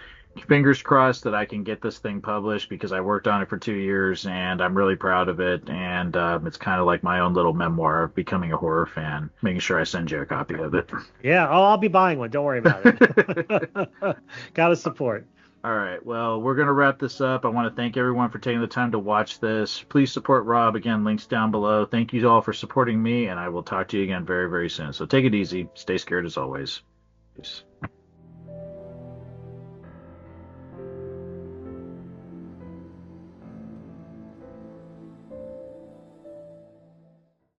fingers crossed that I can get this thing published, because I worked on it for 2 years and I'm really proud of it. And it's kind of like my own little memoir of becoming a horror fan, making sure I send you a copy of it. Yeah. Oh, I'll be buying one. Don't worry about it. Gotta support. All right. Well, we're going to wrap this up. I want to thank everyone for taking the time to watch this. Please support Rob. Again, links down below. Thank you all for supporting me, and I will talk to you again very, very soon. So take it easy. Stay scared as always. Peace.